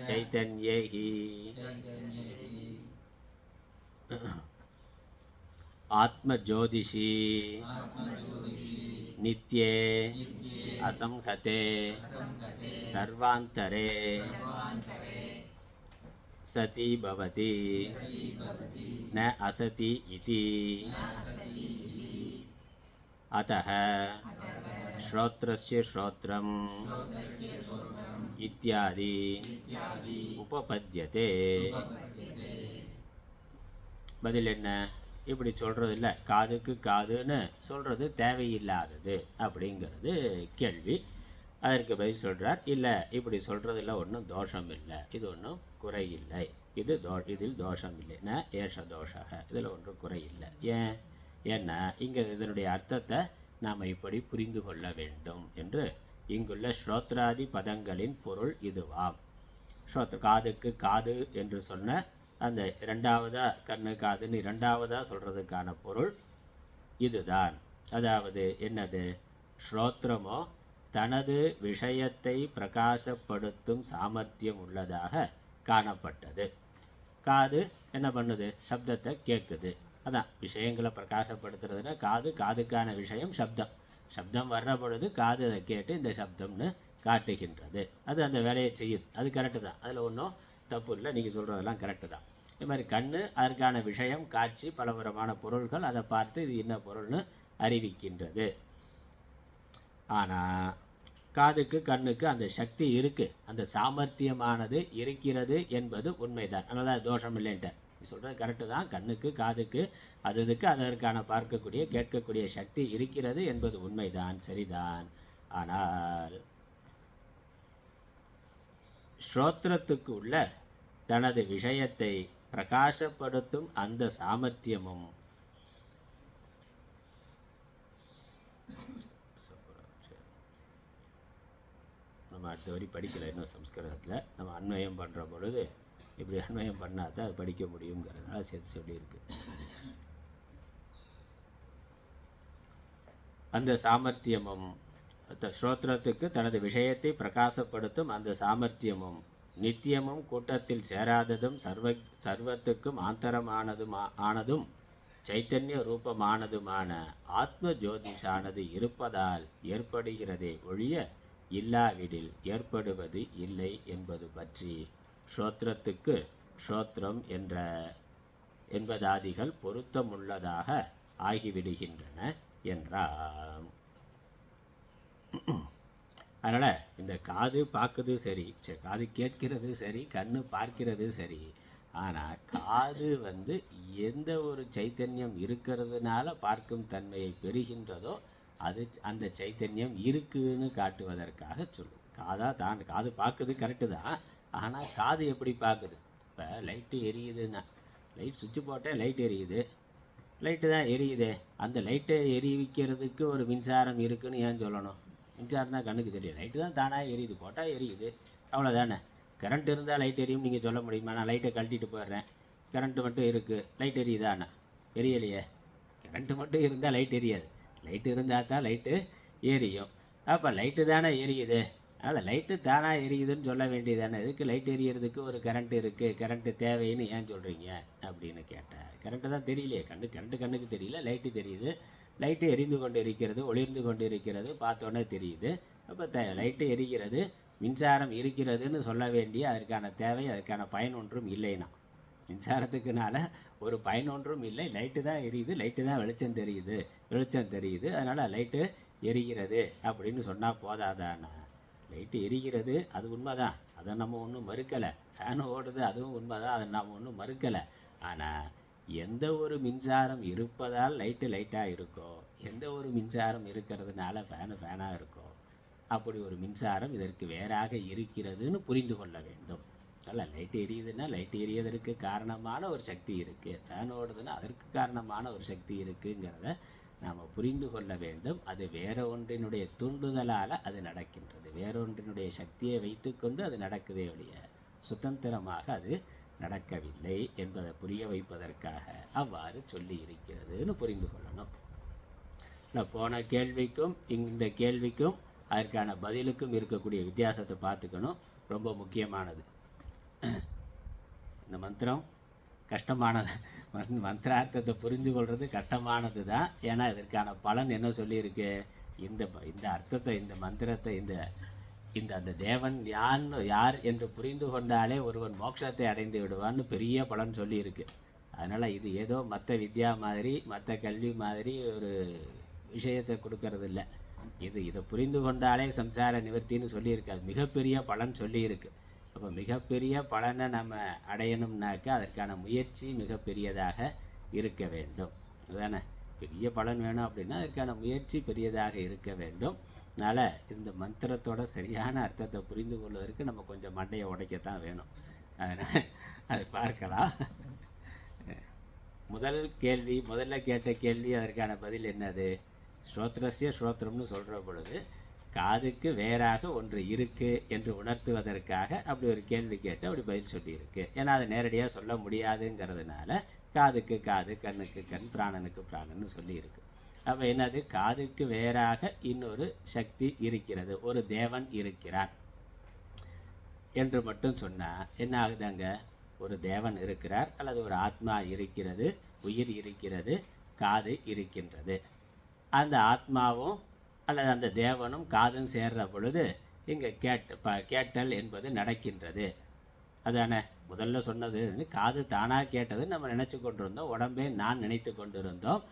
சைதன்யே ஹி ஆத்மஜோதிஷி நித்யே அசம்ஹதே சர்வாந்தரே சதி பவதி ந அசதி இதி. அத்தः ஸ்ரோத்ரஸ்ய ஸ்ரோத்ரம் இத்யாதி உபபத்யதே. பதில் என்ன? இப்படி சொல்கிறது இல்லை, காதுக்கு காதுன்னு சொல்கிறது தேவையில்லாதது அப்படிங்கிறது கேள்வி. அதற்கு பதில் சொல்கிறார், இல்லை இப்படி சொல்கிறதுல ஒன்றும் தோஷம் இல்லை, இது ஒன்றும் குறை இல்லை, இதில் தோஷம் இல்லைன்னா ஏஷ தோஷக, இதில் ஒன்றும் குறை இல்லை. ஏன்னா இங்கே இதனுடைய அர்த்தத்தை நாம் இப்படி புரிந்து கொள்ள வேண்டும் என்று இங்குள்ள ஸ்ரோத்ராதி பதங்களின் பொருள் இதுவாம். காதுக்கு காது என்று சொன்ன அந்த இரண்டாவதாக கண்ணு காதுன்னு இரண்டாவதாக சொல்கிறதுக்கான பொருள் இதுதான். அதாவது என்னது? ஸ்ரோத்ரமோ தனது விஷயத்தை பிரகாசப்படுத்தும் சாமர்த்தியம் உள்ளதாக காணப்பட்டது. காது என்ன பண்ணுது? சப்தத்தை கேட்குது. அதான் விஷயங்களை பிரகாசப்படுத்துறதுன்னா காதுக்கான விஷயம் சப்தம். சப்தம் வர்ற பொழுது காது அதை கேட்டு இந்த சப்தம்னு காட்டுகின்றது. அது அந்த வேலையை செய்யுது. அது கரெக்டு தான், அதில் ஒன்றும் தப்பு இல்லை. நீங்கள் சொல்கிறதெல்லாம் கரெக்டு தான். இது மாதிரி கண்ணு அதற்கான விஷயம், காட்சி, பலவிதமான பொருள்கள், அதை பார்த்து இது என்ன பொருள்னு அறிவிக்கின்றது. ஆனால் காதுக்கு கண்ணுக்கு அந்த சக்தி இருக்குது, அந்த சாமர்த்தியமானது இருக்கிறது என்பது உண்மைதான். அதனால் தோஷம் இல்லைன்ட்டு நீ சொல்கிறது கரெக்டு தான். கண்ணுக்கு காதுக்கு அதுக்கு அதற்கான பார்க்கக்கூடிய கேட்கக்கூடிய சக்தி இருக்கிறது என்பது உண்மைதான், சரிதான். ஆனால் ஸ்ரோத்திரத்துக்கு உள்ள தனது விஷயத்தை பிரகாசப்படுத்தும் அந்த சாமர்த்தியமும் நம்ம அடுத்த வரி படிக்கலை இன்னும் சம்ஸ்கிருதத்தில். நம்ம அன்வயம் பண்ணுற பொழுது இப்படி அன்வயம் பண்ணால் தான் அது படிக்க முடியுங்கிறதுனால சேர்த்து சொல்லியிருக்கு. அந்த சாமர்த்தியமும் ஸ்ரோத்திரத்துக்கு தனது விஷயத்தை பிரகாசப்படுத்தும் அந்த சாமர்த்தியமும் நித்தியமும் கூட்டத்தில் சேராததும் சர்வத்துக்கும் ஆனதும் சைத்தன்ய ரூபமானதுமான ஆத்ம ஜோதிஷானது இருப்பதால் ஏற்படுகிறதே ஒழிய இல்லாவிடில் ஏற்படுவது இல்லை என்பது பற்றி ஸ்ரோத்திரத்துக்கு ஸ்ரோத்திரம் என்பதாதிகள் பொருத்தமுள்ளதாக ஆகிவிடுகின்றன என்றார். அதனால் இந்த காது பார்க்குது சரி, காது கேட்கிறது சரி, கண்ணு பார்க்கிறது சரி, ஆனால் காது எந்த ஒரு சைத்தன்யம் இருக்கிறதுனால பார்க்கும் தன்மையை பெறுகின்றதோ அது அந்த சைத்தன்யம் இருக்குன்னு காட்டுவதற்காக சொல்லும். காது பார்க்குது கரெக்டு தான். ஆனால் காது எப்படி பார்க்குது? இப்போ லைட்டு எரியுதுன்னா, லைட் சுவிட்சு போட்டால் லைட் எரியுது, லைட்டு தான் எரியுது. அந்த லைட்டை எரிவிக்கிறதுக்கு ஒரு மின்சாரம் இருக்குதுன்னு ஏன் சொல்லணும்? மின்சாரம் தான் கண்ணுக்கு தெரியும், லைட்டு தான் தானாக எரியுது, போட்டால் எரியுது, அவ்வளோதானே. கரண்ட் இருந்தால் லைட் எரியும் நீங்கள் சொல்ல முடியுமா? நான் லைட்டை கழட்டிட்டு போயிடுறேன், கரண்ட்டு மட்டும் இருக்குது, லைட் எரியுதாண்ணா? எரியலையே. கரண்ட்டு மட்டும் இருந்தால் லைட் எரியாது, லைட்டு இருந்தால் தான் லைட்டு எரியும். அப்போ லைட்டு தானே எரியுது, அதனால் லைட்டு தானாக எரியுதுன்னு சொல்ல வேண்டியதானே. இதுக்கு லைட் எரியறதுக்கு ஒரு கரண்ட்டு இருக்குது, கரண்ட்டு தேவைன்னு ஏன் சொல்கிறீங்க அப்படின்னு கேட்டேன். கரண்ட்டு தான் தெரியலையே, கண்ணுக்கு தெரியல, லைட்டு தெரியுது, லைட்டு எரிந்து கொண்டு இருக்கிறது, ஒளிர்ந்து கொண்டு இருக்கிறது, பார்த்தோன்னே தெரியுது. அப்போ லைட்டு எரிகிறது, மின்சாரம் இருக்கிறதுன்னு சொல்ல வேண்டிய அதற்கான தேவை, அதற்கான பயன் ஒன்றும் இல்லைன்னா. மின்சாரத்துக்குனால ஒரு பயன் ஒன்றும் இல்லை, லைட்டு தான் எரியுது, லைட்டு தான் வெளிச்சம் தெரியுது, அதனால் லைட்டு எரிகிறது அப்படின்னு சொன்னால் போதாதானா? லைட்டு எரிகிறது அது உண்மை தான், அதை நம்ம ஒன்றும் மறுக்கலை. ஃபேனு ஓடுது அதுவும் உண்மை தான், அதை நம்ம ஒன்றும் மறுக்கலை. ஆனால் எந்த ஒரு மின்சாரம் இருப்பதால் லைட்டாக இருக்கோ, எந்த ஒரு மின்சாரம் இருக்கிறதுனால ஃபேனாக இருக்கோ, அப்படி ஒரு மின்சாரம் இதற்கு வேறாக இருக்கிறதுன்னு புரிந்து கொள்ள வேண்டும். அதனால் லைட்டு எரியுதுன்னா லைட்டு எரியதற்கு காரணமான ஒரு சக்தி இருக்குது, ஃபேன் ஓடுதுன்னா அதற்கு காரணமான ஒரு சக்தி இருக்குங்கிறத நாம் புரிந்து கொள்ள வேண்டும். அது வேற ஒன்றினுடைய தூண்டுதலால் அது நடக்கின்றது, வேறொன்றினுடைய சக்தியை வைத்துக்கொண்டு அது நடக்குதே ஒழிய சுதந்திரமாக அது நடக்கவில்லை என்பதை புரிய வைப்பதற்காக அவ்வாறு சொல்லி இருக்கிறதுன்னு புரிந்து கொள்ளணும். போன கேள்விக்கும் இந்த கேள்விக்கும் அதற்கான பதிலுக்கும் இருக்கக்கூடிய வித்தியாசத்தை பார்த்துக்கணும், ரொம்ப முக்கியமானது. இந்த மந்திரம் கஷ்டமானது, மந்திரார்த்தத்தை புரிஞ்சு கொள்வது கஷ்டமானது தான். ஏன்னா இதற்கான பலன் என்ன சொல்லியிருக்கு? இந்த அர்த்தத்தை, இந்த மந்திரத்தை, அந்த தேவன் யார் என்று புரிந்து கொண்டாலே ஒருவன் மோட்சத்தை அடைந்து விடுவான்னு பெரிய பலன் சொல்லியிருக்கு. அதனால் இது ஏதோ மற்ற வித்யா மாதிரி, மற்ற கல்வி மாதிரி ஒரு விஷயத்தை கொடுக்கறது இல்லை. இதை புரிந்து கொண்டாலே சம்சார நிவர்த்தின்னு சொல்லியிருக்கு. அது மிகப்பெரிய பலன் சொல்லியிருக்கு. அப்போ மிகப்பெரிய பலனை நம்ம அடையணும்னாக்கா அதற்கான முயற்சி மிகப்பெரியதாக இருக்க வேண்டும். அதுதானே, பெரிய பலன் வேணும் அப்படின்னா அதற்கான முயற்சி பெரியதாக இருக்க வேண்டும். அதனால் இந்த மந்திரத்தோட சரியான அர்த்தத்தை புரிந்து கொள்வதற்கு நம்ம கொஞ்சம் மண்டையை உடைக்கத்தான் வேணும். அதனால் அது பார்க்கலாம். முதல்ல கேட்ட கேள்வி, அதற்கான பதில் என்னது? ஸ்ரோத்ரஸ்ய ஸ்ரோத்திரம்னு சொல்கிற பொழுது காதுக்கு வேறாக ஒன்று இருக்குது என்று உணர்த்துவதற்காக அப்படி ஒரு கேள்வி கேட்டு அப்படி பதில் சொல்லியிருக்கு. ஏன்னா அதை நேரடியாக சொல்ல முடியாதுங்கிறதுனால காதுக்கு காது, கண்ணுக்கு கண், பிராணனுக்கு பிராணன்னு சொல்லியிருக்கு. அப்போ என்னது? காதுக்கு வேறாக இன்னொரு சக்தி இருக்கிறது, ஒரு தேவன் இருக்கிறார் என்று மட்டும் சொன்னால் என்ன ஆகுதாங்க? ஒரு தேவன் இருக்கிறார் அல்லது ஒரு ஆத்மா இருக்கிறது, உயிர் இருக்கிறது, காது இருக்கின்றது. அந்த ஆத்மாவும் அல்லது அந்த தேவனும் காதும் சேர்ற பொழுது இங்கே கேட்டல் என்பது நடக்கின்றது. அதானே முதல்ல சொன்னது. காது தானாக கேட்டது நம்ம நினச்சி கொண்டிருந்தோம், உடம்பே நான் நினைத்து கொண்டிருந்தோம்.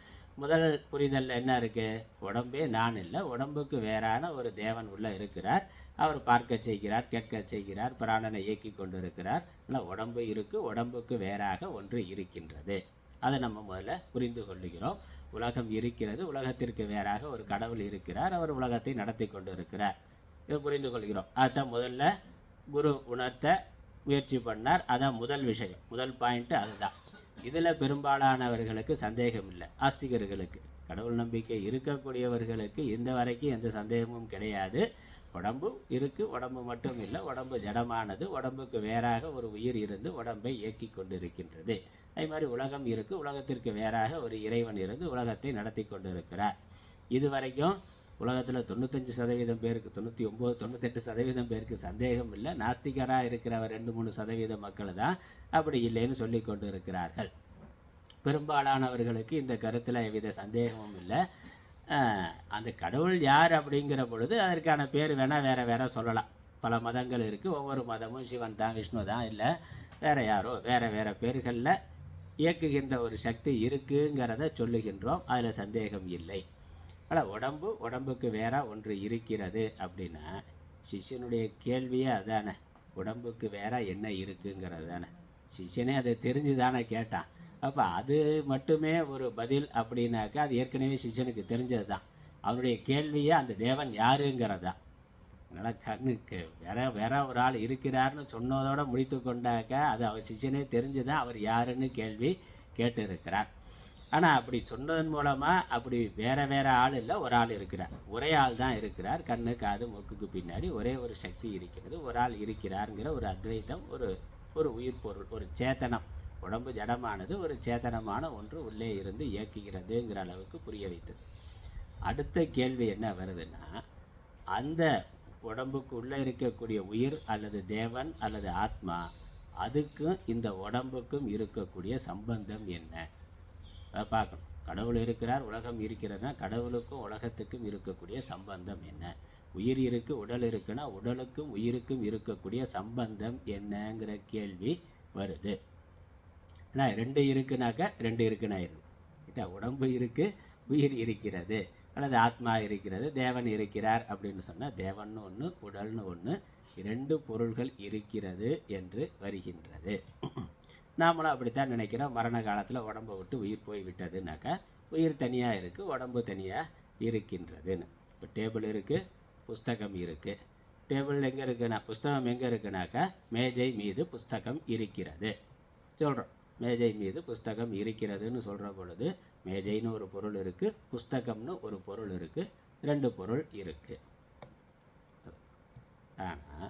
முதல் புரிதலில் என்ன இருக்குது? உடம்பே நான் இல்லை, உடம்புக்கு வேறான ஒரு தேவன் உள்ளே இருக்கிறார். அவர் பார்க்க செய்கிறார், கேட்க செய்கிறார், பிராணனை இயக்கி கொண்டு இருக்கிறார். ஆனால் உடம்பு இருக்குது, உடம்புக்கு வேறாக ஒன்று இருக்கின்றது. அதை நம்ம முதல்ல புரிந்து கொள்ளுகிறோம். உலகம் இருக்கிறது, உலகத்திற்கு வேறாக ஒரு கடவுள் இருக்கிறார், அவர் உலகத்தை நடத்தி கொண்டு இருக்கிறார். இதை புரிந்து கொள்கிறோம். அதுதான் முதல்ல குரு உணர்த்த முயற்சி பண்ணார். அதான் முதல் விஷயம், முதல் பாயிண்ட்டு அதுதான். இதில் பெரும்பாலானவர்களுக்கு சந்தேகம் இல்லை. ஆஸ்திகர்களுக்கு, கடவுள் நம்பிக்கை இருக்கக்கூடியவர்களுக்கு இந்த வரைக்கும் எந்த சந்தேகமும் கிடையாது. உடம்பு இருக்குது, உடம்பு மட்டும் இல்லை, உடம்பு ஜடமானது, உடம்புக்கு வேறாக ஒரு உயிர் இருந்து உடம்பை இயக்கி கொண்டு இருக்கின்றது. அதே மாதிரி உலகம் இருக்குது, உலகத்திற்கு வேறாக ஒரு இறைவன் இருந்து உலகத்தை நடத்தி கொண்டு இருக்கிறார். இது வரைக்கும் உலகத்தில் 95% பேருக்கு, 99, 98% பேருக்கு சந்தேகம் இல்லை. நாஸ்திகராக இருக்கிறவர் 2-3% மக்கள் தான் அப்படி இல்லைன்னு சொல்லி கொண்டு இருக்கிறார்கள். பெரும்பாலானவர்களுக்கு இந்த கருத்தில் எவ்வித சந்தேகமும் இல்லை. அந்த கடவுள் யார் அப்படிங்கிற பொழுது அதற்கான பேர் வேணால் வேறு சொல்லலாம். பல மதங்கள் இருக்குது, ஒவ்வொரு மதமும் சிவன் தான், விஷ்ணு தான், இல்லை வேறு யாரோ வேறு பேர்களில் இயக்குகின்ற ஒரு சக்தி இருக்குங்கிறத சொல்லுகின்றோம். அதில் சந்தேகம் இல்லை. ஆனால் உடம்புக்கு வேற ஒன்று இருக்கிறது அப்படின்னா சிஷ்யனுடைய கேள்வியே அதானே, உடம்புக்கு வேற என்ன இருக்குங்கிறது தானே. சிஷ்யனே அதை தெரிஞ்சு தானே கேட்டான். அப்போ அது மட்டுமே ஒரு பதில் அப்படின்னாக்கா அது ஏற்கனவே சிஷ்யனுக்கு தெரிஞ்சது தான். அவனுடைய கேள்வியே அந்த தேவன் யாருங்கிறது தான். அதனால் கண்ணுக்கு வேற ஒரு ஆள் இருக்கிறார்னு சொன்னதோடு முடித்து கொண்டாக்கா அது அவர் சிஷ்யனே தெரிஞ்சு தான் அவர் யாருன்னு கேள்வி கேட்டு இருக்கிறார். ஆனால் அப்படி சொன்னதன் மூலமாக அப்படி வேற ஆள் இல்லை, ஒரு ஆள் இருக்கிறார், ஒரே ஆள் தான் இருக்கிறார். கண்ணு காது மூக்குக்கு பின்னாடி ஒரே ஒரு சக்தி இருக்கிறது, ஒரு ஆள் இருக்கிறாருங்கிற ஒரு அத்வைத்தம், ஒரு உயிர் பொருள், ஒரு சேத்தனம். உடம்பு ஜடமானது, ஒரு சேத்தனமான ஒன்று உள்ளே இருந்து இயக்குகிறதுங்கிற அளவுக்கு புரிய வைத்தது. அடுத்த கேள்வி என்ன வருதுன்னா, அந்த உடம்புக்கு உள்ளே இருக்கக்கூடிய உயிர் அல்லது தேவன் அல்லது ஆத்மா, அதுக்கும் இந்த உடம்புக்கும் இருக்கக்கூடிய சம்பந்தம் என்ன? அதை பார்க்கணும். கடவுள் இருக்கிறார், உலகம் இருக்கிறதுனா கடவுளுக்கும் உலகத்துக்கும் இருக்கக்கூடிய சம்பந்தம் என்ன? உயிர் இருக்குது, உடல் இருக்குன்னா உடலுக்கும் உயிருக்கும் இருக்கக்கூடிய சம்பந்தம் என்னங்கிற கேள்வி வருது. ஏன்னா 2 இருக்குனாக்கா 2 இருக்குன்னு ஆயிடுது. உடம்பு இருக்குது, உயிர் இருக்கிறது, அல்லது ஆத்மா இருக்கிறது, தேவன் இருக்கிறார் அப்படின்னு சொன்னால் தேவன்னு ஒன்று, உடல்னு ஒன்று, 2 பொருள்கள் இருக்கிறது என்று வருகின்றது. நாமளும் அப்படித்தான் நினைக்கிறோம். மரண காலத்தில் உடம்பை விட்டு உயிர் போய் விட்டதுனாக்கா உயிர் தனியாக இருக்குது, உடம்பு தனியாக இருக்கின்றதுன்னு. இப்போ டேபிள் இருக்குது, புஸ்தகம் இருக்குது. டேபிள் எங்கே இருக்குன்னா, புஸ்தகம் எங்கே இருக்குனாக்கா மேஜை மீது புஸ்தகம் இருக்கிறது சொல்கிறோம். மேஜை மீது புஸ்தகம் இருக்கிறதுன்னு சொல்கிற பொழுது மேஜைன்னு ஒரு பொருள் இருக்குது, புஸ்தகம்னு ஒரு பொருள் இருக்குது, 2 பொருள் இருக்குது. ஆனால்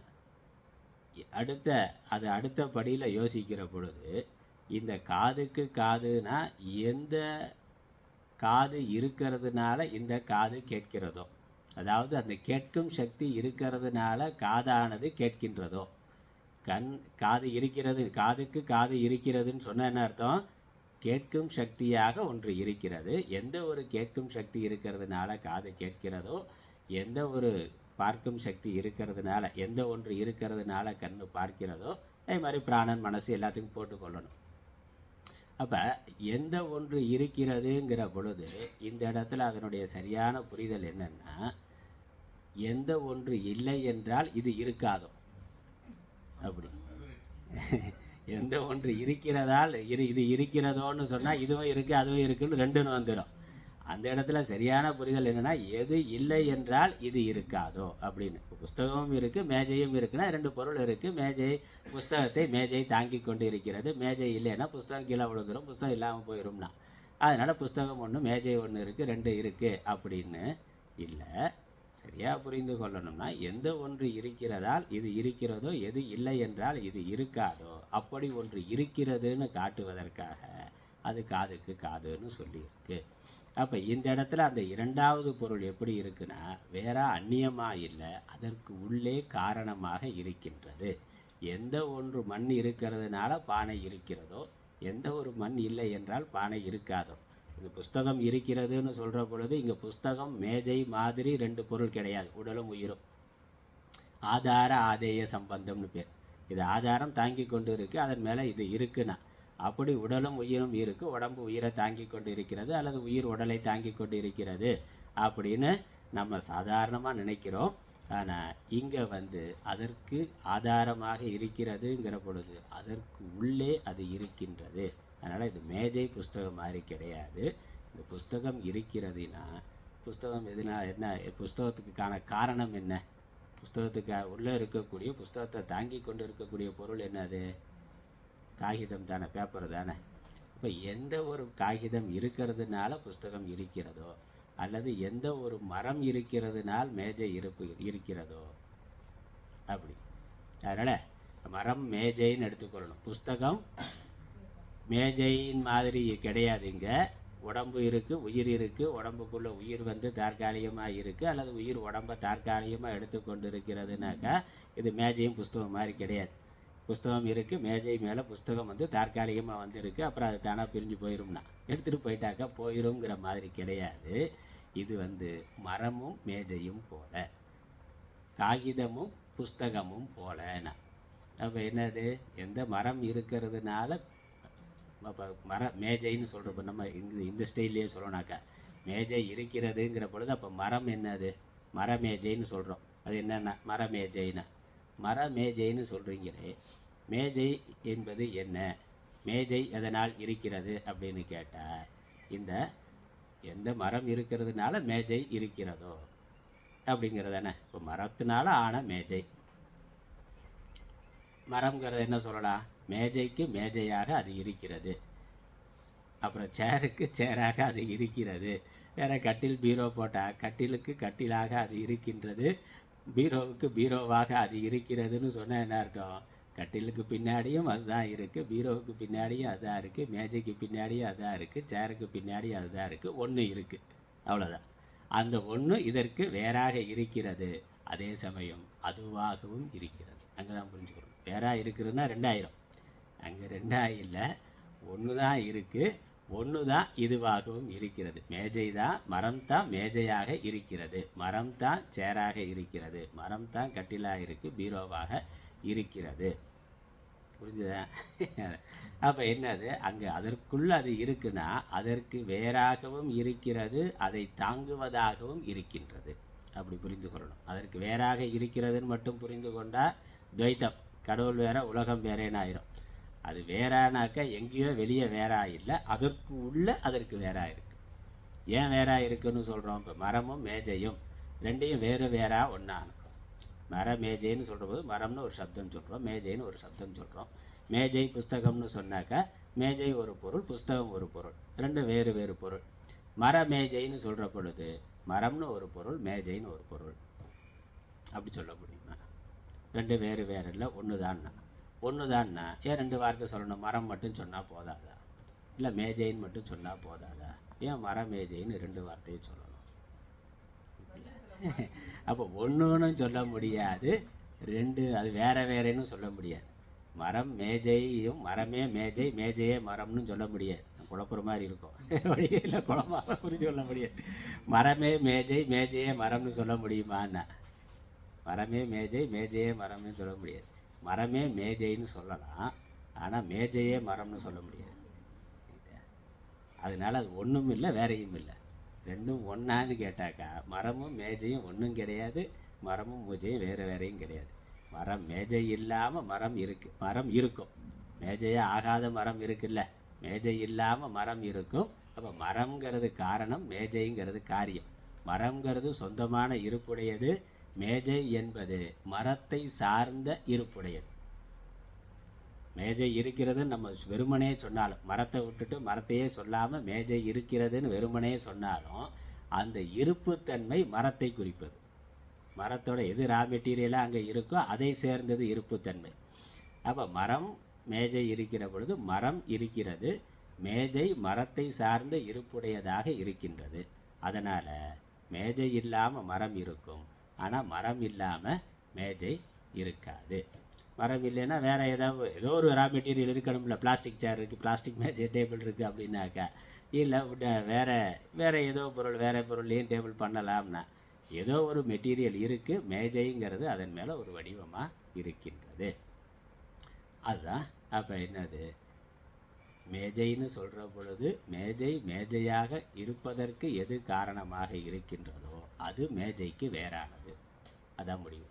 அடுத்த படியில் யோசிக்கிற பொழுது இந்த காதுக்கு காதுனா எந்த காது இருக்கிறதுனால இந்த காது கேட்கிறதோ, அதாவது அந்த கேட்கும் சக்தி இருக்கிறதுனால காதானது கேட்கின்றதோ, காது இருக்கிறது, காதுக்கு காது இருக்கிறதுன்னு சொன்ன என்ன அர்த்தம்? கேட்கும் சக்தியாக ஒன்று இருக்கிறது. எந்த ஒரு கேட்கும் சக்தி இருக்கிறதுனால காது கேட்கிறதோ, எந்த ஒரு பார்க்கும் சக்தி இருக்கிறதுனால, எந்த ஒன்று இருக்கிறதுனால கண்ணு பார்க்கிறதோ, அதே மாதிரி பிராணன் மனசு எல்லாத்துக்கும் போட்டுக்கொள்ளணும். அப்போ எந்த ஒன்று இருக்கிறதுங்கிற பொழுது இந்த இடத்துல அதனுடைய சரியான புரிதல் என்னென்னா, எந்த ஒன்று இல்லை என்றால் இது இருக்காதோ. அப்படி எந்த ஒன்று இருக்கிறதால் இது இருக்கிறதோன்னு சொன்னால் இதுவும் இருக்குது அதுவும் இருக்குன்னு ரெண்டுன்னு வந்துடும். அந்த இடத்துல சரியான புரிதல் என்னென்னா, எது இல்லை என்றால் இது இருக்காதோ அப்படின்னு. புஸ்தகமும் இருக்குது மேஜையும் இருக்குன்னா ரெண்டு பொருள் இருக்குது. மேஜை புஸ்தகத்தை மேஜை தாங்கி கொண்டு இருக்கிறது. மேஜை இல்லைன்னா புஸ்தகம் கீழே விழுந்துடும், புஸ்தகம் இல்லாமல் போயிடும்னா. அதனால் புஸ்தகம் ஒன்று மேஜை ஒன்று இருக்குது ரெண்டு இருக்குது அப்படின்னு இல்லை. சரியாக புரிந்து கொள்ளணும்னா, எந்த ஒன்று இருக்கிறதால் இது இருக்கிறதோ, எது இல்லை என்றால் இது இருக்காதோ, அப்படி ஒன்று இருக்கிறதுன்னு காட்டுவதற்காக அது காதுக்கு காதுன்னு சொல்லியிருக்கு. அப்போ இந்த இடத்துல அந்த இரண்டாவது பொருள் எப்படி இருக்குன்னா, வேற அந்நியமாக இல்லை, அதற்கு உள்ளே காரணமாக இருக்கின்றது. எந்த ஒன்று மண் இருக்கிறதுனால பானை இருக்கிறதோ, எந்த ஒரு மண் இல்லை என்றால் பானை இருக்காதோ. இந்த புஸ்தகம் இருக்கிறதுன்னு சொல்கிற பொழுது இங்கே புஸ்தகம் மேஜை மாதிரி ரெண்டு பொருள் கிடையாது, உடலும் உயிரும். ஆதார ஆதேய சம்பந்தம்னு பேர். இது ஆதாரம் தாங்கி கொண்டு இருக்குது, அதன் மேலே இது இருக்குன்னா அப்படி உடலும் உயிரும் இருக்குது. உடம்பு உயிரை தாங்கி கொண்டு இருக்கிறது அல்லது உயிர் உடலை தாங்கி கொண்டு இருக்கிறது அப்படின்னு நம்ம சாதாரணமாக நினைக்கிறோம். ஆனால் இங்கே அதற்கு ஆதாரமாக இருக்கிறதுங்கிற பொழுது அதற்கு உள்ளே அது இருக்கின்றது. அதனால் இது மேஜை புஸ்தகம் மாதிரி கிடையாது. இந்த புஸ்தகம் இருக்கிறதுனா புஸ்தகம் எதுனா என்ன, புஸ்தகத்துக்கான காரணம் என்ன, புஸ்தகத்துக்கு உள்ளே இருக்கக்கூடிய புஸ்தகத்தை தாங்கி கொண்டு இருக்கக்கூடிய பொருள் என்னது, காகிதம் தானே, பேப்பர் தானே. இப்போ எந்த ஒரு காகிதம் இருக்கிறதுனால புஸ்தகம் இருக்கிறதோ அல்லது எந்த ஒரு மரம் இருக்கிறதுனால் மேஜை இருக்கிறதோ அப்படி. அதனால் மரம் மேஜைன்னு எடுத்துக்கொள்ளணும். புஸ்தகம் மேஜையின் மாதிரி கிடையாது. இங்கே உடம்பு இருக்குது உயிர் இருக்குது. உடம்புக்குள்ளே உயிர் தற்காலிகமாக இருக்குது அல்லது உயிர் உடம்பை தற்காலிகமாக எடுத்துக்கொண்டு இருக்கிறதுனாக்கா இது மேஜையும் புஸ்தகம் மாதிரி கிடையாது. புஸ்தகம் இருக்குது, மேஜை மேலே புஸ்தகம் தற்காலிகமாக இருக்குது, அப்புறம் அது தானாக பிரிஞ்சு போயிடும்னா எடுத்துகிட்டு போயிட்டாக்கா போயிடும்ங்கிற மாதிரி கிடையாது. இது மரமும் மேஜையும் போல, காகிதமும் புஸ்தகமும் போலனா. அப்போ என்னது, எந்த மரம் இருக்கிறதுனால அப்போ மேஜைன்னு சொல்கிறப்ப நம்ம இந்த ஸ்டைல்லையே சொல்லணாக்கா மேஜை இருக்கிறதுங்கிற பொழுது அப்போ மரம் என்னது, மரமேஜைன்னு சொல்கிறோம். அது என்னென்னா மரமேஜைன்னா, மரமேஜைன்னு சொல்கிறீங்களே, மேஜை என்பது என்ன, மேஜை எதனால் இருக்கிறது அப்படின்னு கேட்டால் இந்த எந்த மரம் இருக்கிறதுனால மேஜை இருக்கிறதோ அப்படிங்கிறதானே. இப்போ மரத்தினால ஆன மேஜை, மரம்ங்கிறது என்ன சொல்லலாம், மேஜைக்கு மேஜையாக அது இருக்கிறது, அப்புறம் சேருக்கு சேராக அது இருக்கிறது. வேறு கட்டில் பீரோ போட்டால் கட்டிலுக்கு கட்டிலாக அது இருக்கின்றது, பீரோவுக்கு பீரோவாக அது இருக்கிறதுன்னு சொன்னால் என்ன அர்த்தம், கட்டிலுக்கு பின்னாடியும் அதுதான் இருக்குது, பீரோவுக்கு பின்னாடியும் அதுதான் இருக்குது, மேஜைக்கு பின்னாடியும் அதுதான் இருக்குது, சேருக்கு பின்னாடியும் அதுதான் இருக்குது, ஒன்று இருக்குது, அவ்வளோதான். அந்த ஒன்று இதற்கு வேறாக இருக்கிறது, அதே சமயம் அதுவாகவும் இருக்கிறது. அங்கே தான் புரிஞ்சுக்கணும். வேறாக இருக்குதுன்னா 2000, அங்கே 2000 இல்லை, ஒன்று தான் இருக்குது, ஒன்று தான் இதுவாகவும் இருக்கிறது. மேஜை தான், மரம் தான் மேஜையாக இருக்கிறது, மரம் தான் சேராக இருக்கிறது, மரம் தான் கட்டிலாக இருக்குது, பீரோவாக இருக்கிறது. புரிஞ்சுதா? அப்போ என்னது, அங்கே அதற்குள்ளே அது இருக்குன்னா அதற்கு வேறாகவும் இருக்கிறது, அதை தாங்குவதாகவும் இருக்கின்றது. அப்படி புரிந்து கொள்ளணும். அதற்கு வேறாக இருக்கிறதுன்னு மட்டும் புரிந்து கொண்டால் துவைத்தம், கடவுள் வேற உலகம் வேறேன்னு ஆயிரும். அது வேறானாக்கா எங்கேயோ வெளியே வேறா இல்லை, அதற்கு உள்ள அதற்கு வேறா இருக்குது. ஏன் வேறா இருக்குன்னு சொல்கிறோம், இப்போ மரமும் மேஜையும் ரெண்டையும் வேறு வேறா ஒன்றா இருக்கும். மர மேஜைன்னு சொல்கிற போது மரம்னு ஒரு சப்தம் சொல்கிறோம், மேஜைன்னு ஒரு சப்தம் சொல்கிறோம். மேஜை புஸ்தகம்னு சொன்னாக்கா மேஜை ஒரு பொருள், புஸ்தகம் ஒரு பொருள், ரெண்டு வேறு வேறு பொருள். மர மேஜைன்னு சொல்கிற பொழுது மரம்னு ஒரு பொருள், மேஜைன்னு ஒரு பொருள். அப்படி சொல்ல முடியுமா? ரெண்டு வேறு வேறு இல்லை, ஒன்று தான்னா. ஒன்று தான்னா ஏன் ரெண்டு வார்த்தை சொல்லணும், மரம் மட்டும் சொன்னால் போதாதா, இல்லை மேஜைன்னு மட்டும் சொன்னால் போதாதா, ஏன் மர மேஜைன்னு ரெண்டு வார்த்தையும் சொல்லணும்? அப்போ ஒன்றுன்னு சொல்ல முடியாது, ரெண்டு அது வேறு வேறேன்னு சொல்ல முடியாது. மரம் மேஜையும் மரமே மேஜை, மேஜையே மரம்னு சொல்ல முடியாது. குழப்புற மாதிரி இருக்கும், வழியில் குழம்பாக புரிஞ்சு சொல்ல முடியாது. மரமே மேஜை, மேஜையே மரம்னு சொல்ல முடியுமான்னா, மரமே மேஜை, மேஜையே மரம்னு சொல்ல முடியாது. மரமே மேஜைன்னு சொல்லலாம், ஆனால் மேஜையே மரம்னு சொல்ல முடியாது. அதனால் அது ஒன்றும் இல்லை வேறையும் இல்லை. ரெண்டும் ஒன்றான்னு கேட்டாக்கா மரமும் மேஜையும் ஒன்றும் கிடையாது, மரமும் பூஜையும் வேறு வேறையும் கிடையாது. மரம் மேஜை இல்லாமல் மரம் மரம் இருக்கும். மேஜையே ஆகாத மரம் இருக்குல்ல, மேஜை இல்லாமல் மரம் இருக்கும். அப்போ மரம்ங்கிறது காரணம், மேஜைங்கிறது காரியம். மரம்ங்கிறது சொந்தமான இருப்புடையது, மேஜை என்பது மரத்தை சார்ந்த இருப்புடையது. மேஜை இருக்கிறதுன்னு நம்ம வெறுமனே சொன்னாலும், மரத்தை விட்டுட்டு மரத்தையே சொல்லாமல் மேஜை இருக்கிறதுன்னு வெறுமனே சொன்னாலும் அந்த இருப்புத்தன்மை மரத்தை குறிப்பது. மரத்தோட எது ரா மெட்டீரியலாக அங்கே இருக்கோ அதை சேர்ந்தது இருப்புத்தன்மை. அப்போ மரம் மேஜை இருக்கிற பொழுது மரம் இருக்கிறது, மேஜை மரத்தை சார்ந்த இருப்புடையதாக இருக்கின்றது. அதனால் மேஜை இல்லாமல் மரம் இருக்கும், ஆனால் மரம் இல்லாமல் மேஜை இருக்காது. மரம் இல்லைன்னா வேறு ஏதோ ஒரு ரா மெட்டீரியல் இருக்கணும்ல. பிளாஸ்டிக் சேர் இருக்குது, பிளாஸ்டிக் மேஜை டேபிள் இருக்குது அப்படின்னாக்கா, இல்லை வேறு ஏதோ வேறு பொருள்லையும் டேபிள் பண்ணலாம்னா ஏதோ ஒரு மெட்டீரியல் இருக்குது, மேஜைங்கிறது அதன் மேலே ஒரு வடிவமாக இருக்கின்றது. அதுதான் அப்போ என்னது, மேஜைன்னு சொல்கிற பொழுது மேஜை மேஜையாக இருப்பதற்கு எது காரணமாக இருக்கின்றதோ அது மேஜைக்கு வேறானது. அதான் முடிவு.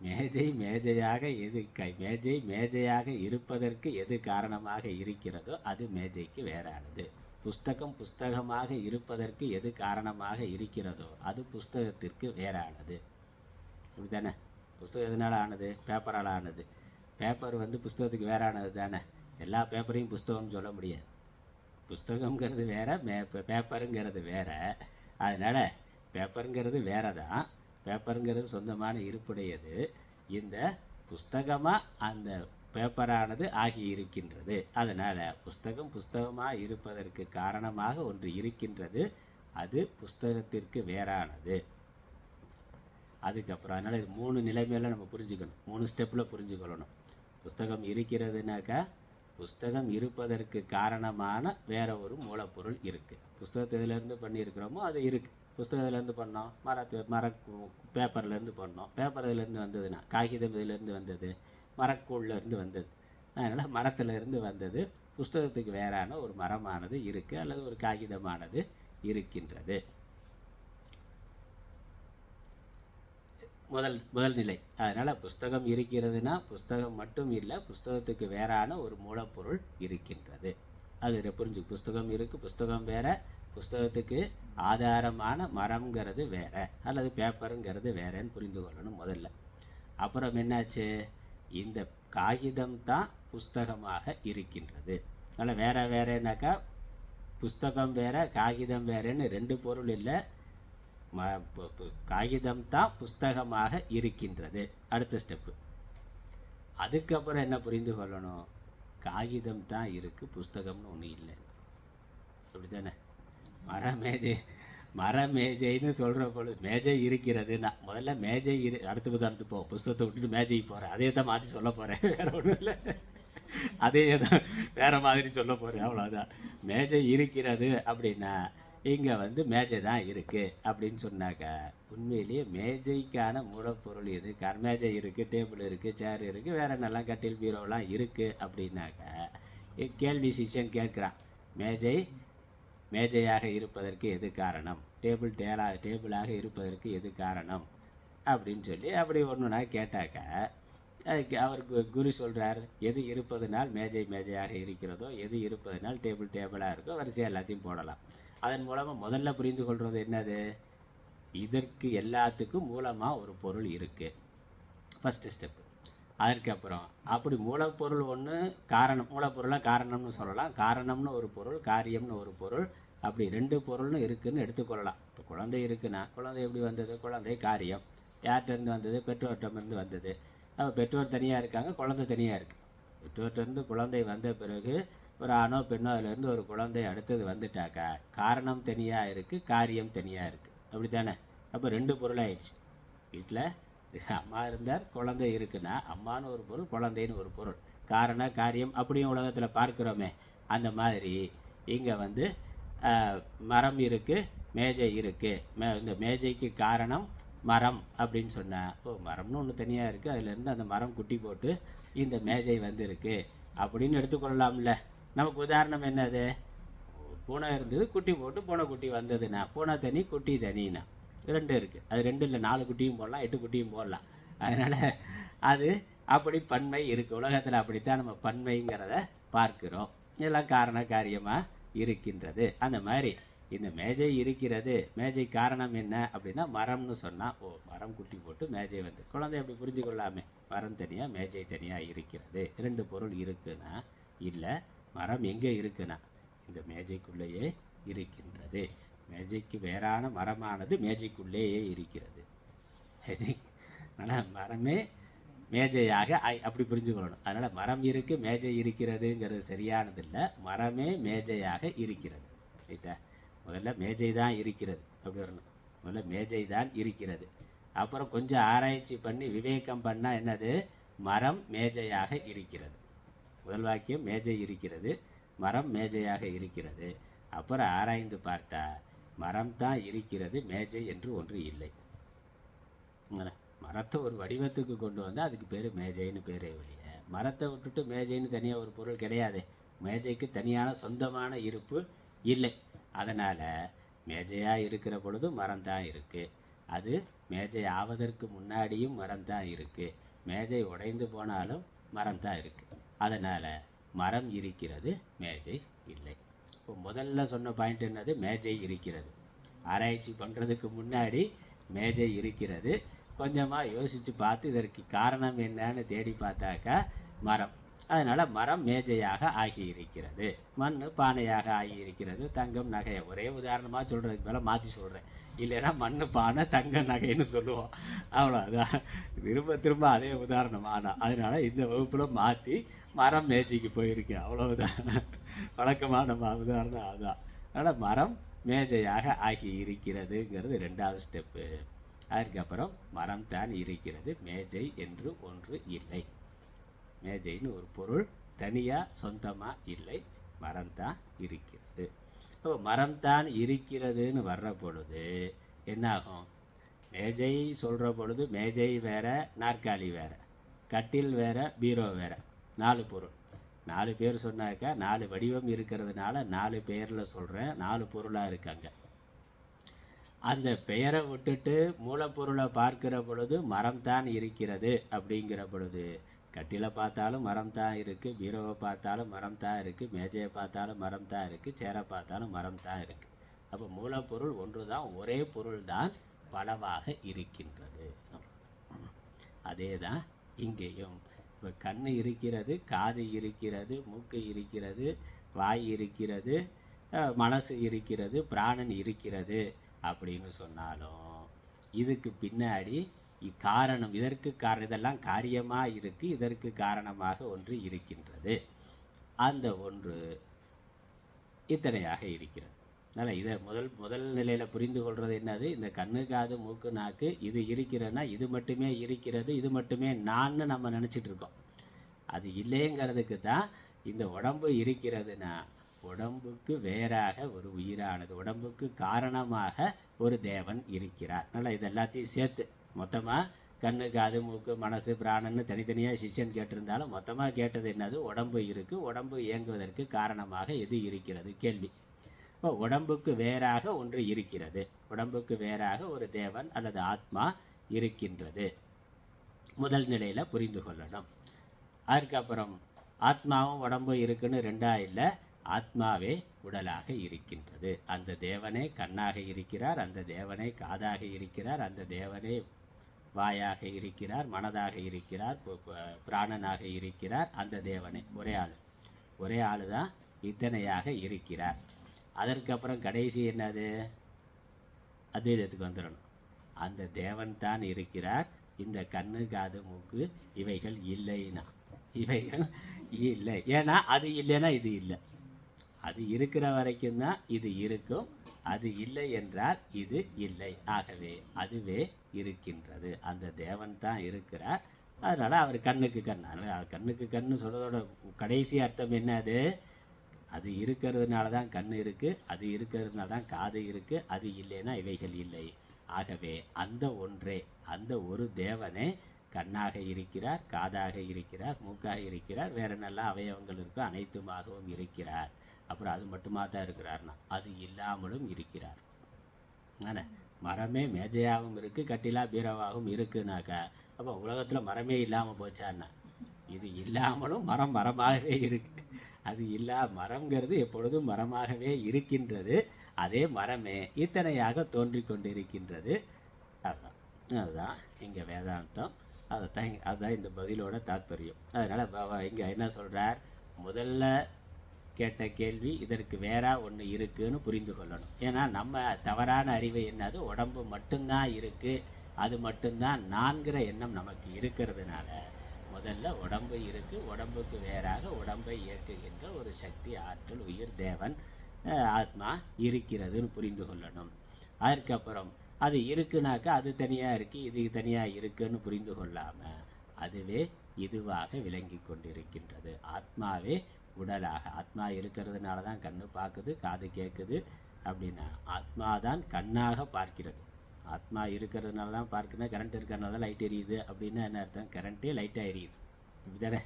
மேஜை மேஜையாக இருப்பதற்கு எது காரணமாக இருக்கிறதோ அது மேஜைக்கு வேறானது. புஸ்தகம் புஸ்தகமாக இருப்பதற்கு எது காரணமாக இருக்கிறதோ அது புஸ்தகத்திற்கு வேறானது. இப்படிதானே? புஸ்தகம் எதனால் ஆனது? பேப்பரால் ஆனது. பேப்பர் புஸ்தகத்துக்கு வேறானது தானே. எல்லா பேப்பரையும் புஸ்தகம்னு சொல்ல முடியாது. புஸ்தகங்கிறது வேறு, பேப்பருங்கிறது வேறு. அதனால் பேப்பருங்கிறது வேறு தான். பேப்பருங்கிறது சொந்தமான இருப்புடையது. இந்த புஸ்தகமாக அந்த பேப்பரானது ஆகி இருக்கின்றது. அதனால் புஸ்தகம் புஸ்தகமாக இருப்பதற்கு காரணமாக ஒன்று இருக்கின்றது, அது புஸ்தகத்திற்கு வேறானது. அதுக்கப்புறம் அதனால் இது 3 நிலைமையில நம்ம புரிஞ்சுக்கணும், 3 ஸ்டெப்பில் புரிஞ்சுக்கொள்ளணும். புஸ்தகம் இருக்கிறதுனாக்கா புஸ்தகம் இருப்பதற்கு காரணமான வேற ஒரு மூலப்பொருள் இருக்குது. புஸ்தகத்தை இதிலேருந்து பண்ணியிருக்கிறோமோ அது இருக்குது. புஸ்தகம் இதிலேருந்து பண்ணோம், பேப்பர்லேருந்து பண்ணோம். பேப்பர் இதிலேருந்து வந்ததுன்னா காகிதம் இதிலேருந்து வந்தது, மரக்கூழ்லேருந்து வந்தது. அதனால் மரத்திலிருந்து வந்தது. புஸ்தகத்துக்கு வேறான ஒரு மரமானது இருக்குது அல்லது ஒரு காகிதமானது இருக்கின்றது. முதல் நிலை. அதனால் புஸ்தகம் இருக்கிறதுனா புஸ்தகம் மட்டும் இல்லை, புஸ்தகத்துக்கு வேறான ஒரு மூலப்பொருள் இருக்கின்றது. அது புரிஞ்சு. புஸ்தகம் இருக்குது, புஸ்தகம் வேற, புஸ்தகத்துக்கு ஆதாரமான மரம்ங்கிறது வேற அல்லது பேப்பருங்கிறது வேறன்னு புரிந்து கொள்ளணும் முதல்ல. அப்புறம் என்னாச்சு, இந்த காகிதம் தான் புஸ்தகமாக இருக்கின்றது. அதனால் வேறேனாக்கா புஸ்தகம் வேற காகிதம் வேறேன்னு 2 பொருள் இல்லை. காகிதம் தான் புஸ்தகமாக இருக்கின்றது. அடுத்த ஸ்டெப்பு. அதுக்கப்புறம் என்ன புரிந்து கொள்ளணும், காகிதம் தான் இருக்குது, புஸ்தகம்னு ஒன்று இல்லை. அப்படித்தானே? மரமேஜைன்னு சொல்கிற பொழுது மேஜை இருக்கிறதுனா முதல்ல மேஜை அடுத்த உதாரணத்து போ, புஸ்தகத்தை விட்டுட்டு மேஜைக்கு போகிறேன். அதே தான் மாற்றி சொல்ல போகிறேன், வேறு ஒன்றும் இல்லை. அதே தான் வேறு மாதிரி சொல்ல போகிறேன், அவ்வளோதான். மேஜை இருக்கிறது அப்படின்னா இங்கே மேஜை தான் இருக்குது அப்படின்னு சொன்னாக்கா உண்மையிலேயே மேஜைக்கான மூலப்பொருள் எது? மேஜை இருக்குது, டேபிள் இருக்குது, சேர் இருக்குது, வேறு என்னெல்லாம் கட்டில் பீரோலாம் இருக்குது அப்படின்னாக்கா கேள்வி சிஷ்யன் கேட்குறான், மேஜையாக இருப்பதற்கு எது காரணம், டேபிளாக இருப்பதற்கு எது காரணம் அப்படின்னு சொல்லி அப்படி ஒன்றுனா கேட்டாக்கா அதுக்கு அவர் குரு சொல்கிறார், எது இருப்பதனால் மேஜையாக இருக்கிறதோ, எது இருப்பதனால் டேபிளாக இருக்கோ வரிசையாக எல்லாத்தையும் போடலாம். அதன் மூலமாக முதல்ல புரிந்து கொள்வது என்னது, இதற்கு எல்லாத்துக்கும் மூலமாக ஒரு பொருள் இருக்குது. First step. அதற்கப்புறம் அப்படி மூலப்பொருள் ஒன்று காரணம், மூலப்பொருளாக காரணம்னு சொல்லலாம், காரணம்னு ஒரு பொருள், காரியம்னு ஒரு பொருள், அப்படி 2 பொருள்னு இருக்குதுன்னு எடுத்துக்கொள்ளலாம். இப்போ குழந்தை இருக்குன்னா குழந்தை எப்படி வந்தது? குழந்தை காரியம். யார்கிட்டருந்து வந்தது? பெற்றோர்கிட்டருந்து வந்தது. அப்போ பெற்றோர் தனியாக இருக்காங்க, குழந்தை தனியாக இருக்குது. பெற்றோர்கிட்டருந்து குழந்தை வந்த பிறகு ஒரு ஆணோ பெண்ணோ அதிலேருந்து ஒரு குழந்தை அடுத்தது வந்துட்டாக்கா காரணம் தனியாக இருக்குது, காரியம் தனியாக இருக்குது. அப்படி தானே? அப்போ 2 பொருளாகிடுச்சு. வீட்டில் அம்மா இருந்தார், குழந்தை இருக்குன்னா அம்மானு ஒரு பொருள், குழந்தைன்னு ஒரு பொருள், காரண காரியம் அப்படியும் உலகத்தில் பார்க்குறோமே. அந்த மாதிரி இங்கே மரம் இருக்குது, மேஜை இருக்குது. இந்த மேஜைக்கு காரணம் மரம் அப்படின்னு சொன்னால் மரம்னு ஒன்று தனியாக இருக்குது, அதுலேருந்து அந்த மரம் குட்டி போட்டு இந்த மேஜை இருக்குது அப்படின்னு எடுத்துக்கொள்ளலாம்ல. நமக்கு உதாரணம் என்னது? பூனை இருந்தது, குட்டி போட்டு பூனை குட்டி வந்ததுன்னா பூனை தனி குட்டி தனின்னா 2 இருக்குது. அது 2 இல்லை 4 குட்டியும் போடலாம், 8 குட்டியும் போடலாம். அதனால் அது அப்படி பன்மை இருக்குது. உலகத்தில் அப்படித்தான் நம்ம பன்மைங்கிறத பார்க்கிறோம். எல்லாம் காரண காரியமாக இருக்கின்றது. அந்த மாதிரி இந்த மேஜை இருக்கிறது, மேஜை காரணம் என்ன அப்படின்னா மரம்னு சொன்னால், ஓ மரம் குட்டி போட்டு மேஜை வந்து குழந்தை எப்படி புரிஞ்சு கொள்ளாமே, மரம் தனியாக மேஜை தனியாக இருக்கிறது, 2 பொருள் இருக்குன்னா, இல்லை மரம் எங்கே இருக்குன்னா இந்த மேஜைக்குள்ளேயே இருக்கின்றது. மேஜைக்கு வேறான மரமானது மேஜைக்குள்ளேயே இருக்கிறது. மேஜை அதனால் மரமே மேஜையாக அப்படி புரிஞ்சுக்கொள்ளணும். அதனால் மரம் இருக்குது மேஜை இருக்கிறதுங்கிறது சரியானதில்லை, மரமே மேஜையாக இருக்கிறது. ரைட்டா? முதல்ல மேஜை தான் இருக்கிறது அப்படி வரணும். முதல்ல மேஜை தான் இருக்கிறது. அப்புறம் கொஞ்சம் ஆராய்ச்சி பண்ணி விவேகம் பண்ணால் என்னது, மரம் மேஜையாக இருக்கிறது. முதல் வாக்கியம் மேஜை இருக்கிறது, மரம் மேஜையாக இருக்கிறது. அப்புறம் ஆராய்ந்து பார்த்தா மரம் தான் இருக்கிறது, மேஜை என்று ஒன்று இல்லை. மரத்தை ஒரு வடிவத்துக்கு கொண்டு வந்தால் அதுக்கு பேர் மேஜைன்னு பேரே வழிய, மரத்தை விட்டுட்டு மேஜைன்னு தனியாக ஒரு பொருள் கிடையாது. மேஜைக்கு தனியான சொந்தமான இருப்பு இல்லை. அதனால் மேஜையாக இருக்கிற பொழுது மரம் தான் இருக்குது. அது மேஜை ஆவதற்கு முன்னாடியும் மரம் தான் இருக்குது. மேஜை உடைந்து போனாலும் மரம் தான் இருக்குது. அதனால் மரம் இருக்கிறது, மேஜை இல்லை. இப்போ முதல்ல சொன்ன பாயிண்ட் என்னது, மேஜை இருக்கிறது. ஆராய்ச்சி பண்ணுறதுக்கு முன்னாடி மேஜை இருக்கிறது. கொஞ்சமாக யோசித்து பார்த்து இதற்கு காரணம் என்னன்னு தேடி பார்த்தாக்கா மரம். அதனால் மரம் மேஜையாக ஆகியிருக்கிறது, மண் பானையாக ஆகியிருக்கிறது, தங்கம் நகை. ஒரே உதாரணமாக சொல்கிறதுக்கு மேலே மாற்றி சொல்கிறேன், இல்லைன்னா மண் பானை தங்க நகைன்னு சொல்லுவோம். அவ்வளோதான், திரும்ப திரும்ப அதே உதாரணம். ஆனால் அதனால் இந்த வகுப்பில் மாற்றி மரம் மேஜைக்கு போயிருக்கேன், அவ்வளவுதான். வழக்கமான உதாரணம் அதுதான். அதனால் மரம் மேஜையாக ஆகி இருக்கிறதுங்கிறது 2வது ஸ்டெப்பு. அதுக்கப்புறம் மரம் தான் இருக்கிறது, மேஜை என்று ஒன்று இல்லை. மேஜைன்னு ஒரு பொருள் தனியாக சொந்தமாக இல்லை, மரம் தான் இருக்கிறது. இப்போ மரம் தான் இருக்கிறதுன்னு வர்ற பொழுது என்னாகும், மேஜை சொல்கிற பொழுது மேஜை வேறு, நாற்காலி வேறு, கட்டில் வேறு, பீரோ வேறு, 4 பொருள். 4 பேர் சொன்னாக்கா 4 வடிவம் இருக்கிறதுனால 4 பேரில் சொல்கிறேன், 4 பொருளாக இருக்காங்க. அந்த பெயரை விட்டுட்டு மூலப்பொருளை பார்க்கிற பொழுது மரம் தான் இருக்கிறது அப்படிங்கிற பொழுது, கட்டிலை பார்த்தாலும் மரம் தான் இருக்குது, பீரோவை பார்த்தாலும் மரம் தான் இருக்குது, மேஜையை பார்த்தாலும் மரம் தான் இருக்குது, சேரை பார்த்தாலும் மரம் தான் இருக்குது. அப்போ மூலப்பொருள் ஒன்று தான், ஒரே பொருள் தான் பலவாக இருக்கின்றது. அதே தான் இங்கேயும். இப்போ கண் இருக்கிறது, காது இருக்கிறது, மூக்கு இருக்கிறது, வாய் இருக்கிறது, மனசு இருக்கிறது, பிராணன் இருக்கிறது அப்படின்னு சொன்னாலும் இதுக்கு பின்னாடி காரணம், இதற்கு காரணம், இதெல்லாம் காரியமாக இருக்குது, இதற்கு காரணமாக ஒன்று இருக்கின்றது. அந்த ஒன்று இத்தனையாக இருக்கிறது. அதனால் இதை முதல் நிலையில் புரிந்து கொள்வது என்னது, இந்த கண்ணு காது மூக்கு நாக்கு இது இருக்கிறன்னா இது மட்டுமே இருக்கிறது, இது மட்டுமே நான்னு நம்ம நினச்சிட்டு இருக்கோம். அது இல்லைங்கிறதுக்கு தான் இந்த உடம்பு இருக்கிறதுனா, உடம்புக்கு வேறாக ஒரு உயிரானது, உடம்புக்கு காரணமாக ஒரு தேவன் இருக்கிறார். அதனால் இது எல்லாத்தையும் சேர்த்து மொத்தமாக கண்ணு காது மூக்கு மனசு பிராணன்னு தனித்தனியாக சிஷ்யன் கேட்டிருந்தாலும் மொத்தமாக கேட்டது என்னது, உடம்பு இருக்குது, உடம்பு இயங்குவதற்கு காரணமாக எது இருக்கிறது கேள்வி. இப்போ உடம்புக்கு வேறாக ஒன்று இருக்கிறது, உடம்புக்கு வேறாக ஒரு தேவன் அல்லது ஆத்மா இருக்கின்றது. முதல் நிலையில் புரிந்து கொள்ளணும். அதுக்கப்புறம் ஆத்மாவும் உடம்பு இருக்குன்னு 2ஆ இல்லை, ஆத்மாவே உடலாக இருக்கின்றது. அந்த தேவனே கண்ணாக இருக்கிறார், அந்த தேவனே காதாக இருக்கிறார், அந்த தேவனே வாயாக இருக்கிறார், மனதாக இருக்கிறார், பிராணனாக இருக்கிறார். அந்த தேவனே ஒரே ஆள் தான் இத்தனையாக இருக்கிறார். அதற்கப்புறம் கடைசி என்னது, அத்வைதத்துக்கு வந்துடணும். அந்த தேவன் தான் இருக்கிறார், இந்த கண்ணு காது மூக்கு இவைகள் இல்லைன்னா, இவைகள் இல்லை. ஏன்னா அது இல்லைன்னா இது இல்லை. அது இருக்கிற வரைக்கும் தான் இது இருக்கும், அது இல்லை என்றால் இது இல்லை. ஆகவே அதுவே இருக்கின்றது. அந்த தேவன் தான் இருக்கிறார். அதனால் அவர் கண்ணுக்கு கண். கண்ணுக்கு கண்ணு சொல்கிறதோட கடைசி அர்த்தம் என்னது, அது இருக்கிறதுனால தான் கண் இருக்குது, அது இருக்கிறதுனால தான் காது இருக்குது, அது இல்லைன்னா இவைகள் இல்லை. ஆகவே அந்த ஒன்றே, அந்த ஒரு தேவனே கண்ணாக இருக்கிறார், காதாக இருக்கிறார், மூக்காக இருக்கிறார், வேற நல்ல அவயவங்கள் இருக்கோ அனைத்துமாகவும் இருக்கிறார். அப்புறம் அது மட்டுமா தான் இருக்கிறார்னா அது இல்லாமலும் இருக்கிறார். ஆனால் மரமே மேஜையாகவும் இருக்குது, கட்டிலா பீரவாகவும் இருக்குனாக்கா அப்போ உலகத்தில் மரமே இல்லாமல் போச்சான்னா இது இல்லாமலும் மரம் மரமாகவே இருக்குது. அது மரம்ங்கிறது எப்பொழுதும் மரமாகவே இருக்கின்றது. அதே மரமே இத்தனையாக தோன்றி கொண்டிருக்கின்றது. அதுதான் அதுதான் இங்கே வேதாந்தம். அதுதான் இந்த பதிலோட தாத்பரியம். அதனால் பாபா இங்கே என்ன சொல்கிறார், முதல்ல கேட்ட கேள்வி இதற்கு வேற ஒன்று இருக்குன்னு புரிந்து கொள்ளணும். ஏன்னா நம்ம தவறான அறிவை என்னது, உடம்பு மட்டும்தான் இருக்குது, அது மட்டும்தான் நான்கிற எண்ணம் நமக்கு இருக்கிறதுனால முதல்ல உடம்பு இருக்குது, உடம்புக்கு வேறாக உடம்பை இயக்குகின்ற ஒரு சக்தி, ஆற்றல், உயிர், தேவன், ஆத்மா இருக்கிறதுன்னு புரிந்து கொள்ளணும். அதற்கப்புறம் அது இருக்குனாக்கா அது தனியாக இருக்குது, இது தனியாக இருக்குன்னு புரிந்து கொள்ளாமல் அதுவே இதுவாக விளங்கி கொண்டிருக்கின்றது. ஆத்மாவே உடலாக, ஆத்மா இருக்கிறதுனால தான் கண்ணு பார்க்குது, காது கேட்குது அப்படின்னா ஆத்மாதான் கண்ணாக பார்க்கிறது. ஆத்மா இருக்கிறதுனால தான் பார்க்குதுன்னா கரண்ட் இருக்கிறதுனால தான் லைட் எரியுது அப்படின்னா என்ன அர்த்தம், கரண்ட்டே லைட்டாக எரியுது இப்படிதானே,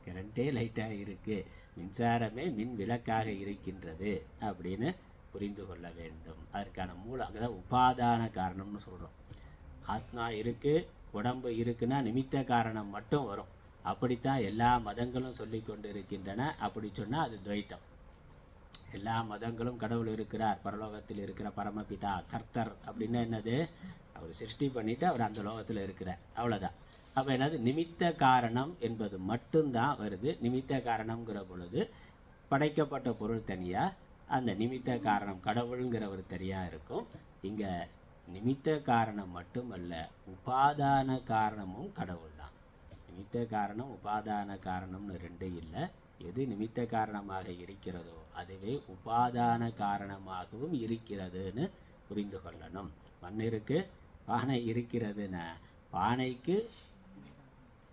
கரண்ட்டே லைட்டாக இருக்குது, மின்சாரமே மின் விளக்காக இருக்கின்றது அப்படின்னு புரிந்து கொள்ள வேண்டும். அதற்கான மூலம் அங்கே தான் உபாதான காரணம்னு சொல்கிறோம். ஆத்மா இருக்குது, உடம்பு இருக்குன்னா நிமித்த காரணம் மட்டும் வரும். அப்படித்தான் எல்லா மதங்களும் சொல்லி கொண்டு இருக்கின்றன. அப்படி சொன்னால் அது துவைத்தம். எல்லா மதங்களும் கடவுள் இருக்கிறார், பரலோகத்தில் இருக்கிற பரமபிதா கர்த்தர் அப்படின்னா என்னது, அவர் சிருஷ்டி பண்ணிவிட்டு அவர் அந்த லோகத்தில் இருக்கிறார், அவ்வளோதான். அப்போ என்னது, நிமித்த காரணம் என்பது மட்டும்தான் வருது. நிமித்த காரணம்ங்கிற பொழுது படைக்கப்பட்ட பொருள் தனியாக, அந்த நிமித்த காரணம் கடவுளுங்கிறவர் தனியாக இருக்கும். இங்கே நிமித்த காரணம் மட்டுமல்ல, உபாதான காரணமும் கடவுள் தான். நிமித்த காரணம் உபாதான காரணம்னு ரெண்டு இல்லை. எது நிமித்த காரணமாக இருக்கிறதோ அதுவே உபாதான காரணமாகவும் இருக்கிறதுன்னு புரிந்து கொள்ளணும். மண் இருக்கு, பானை இருக்கிறதுன்னா பானைக்கு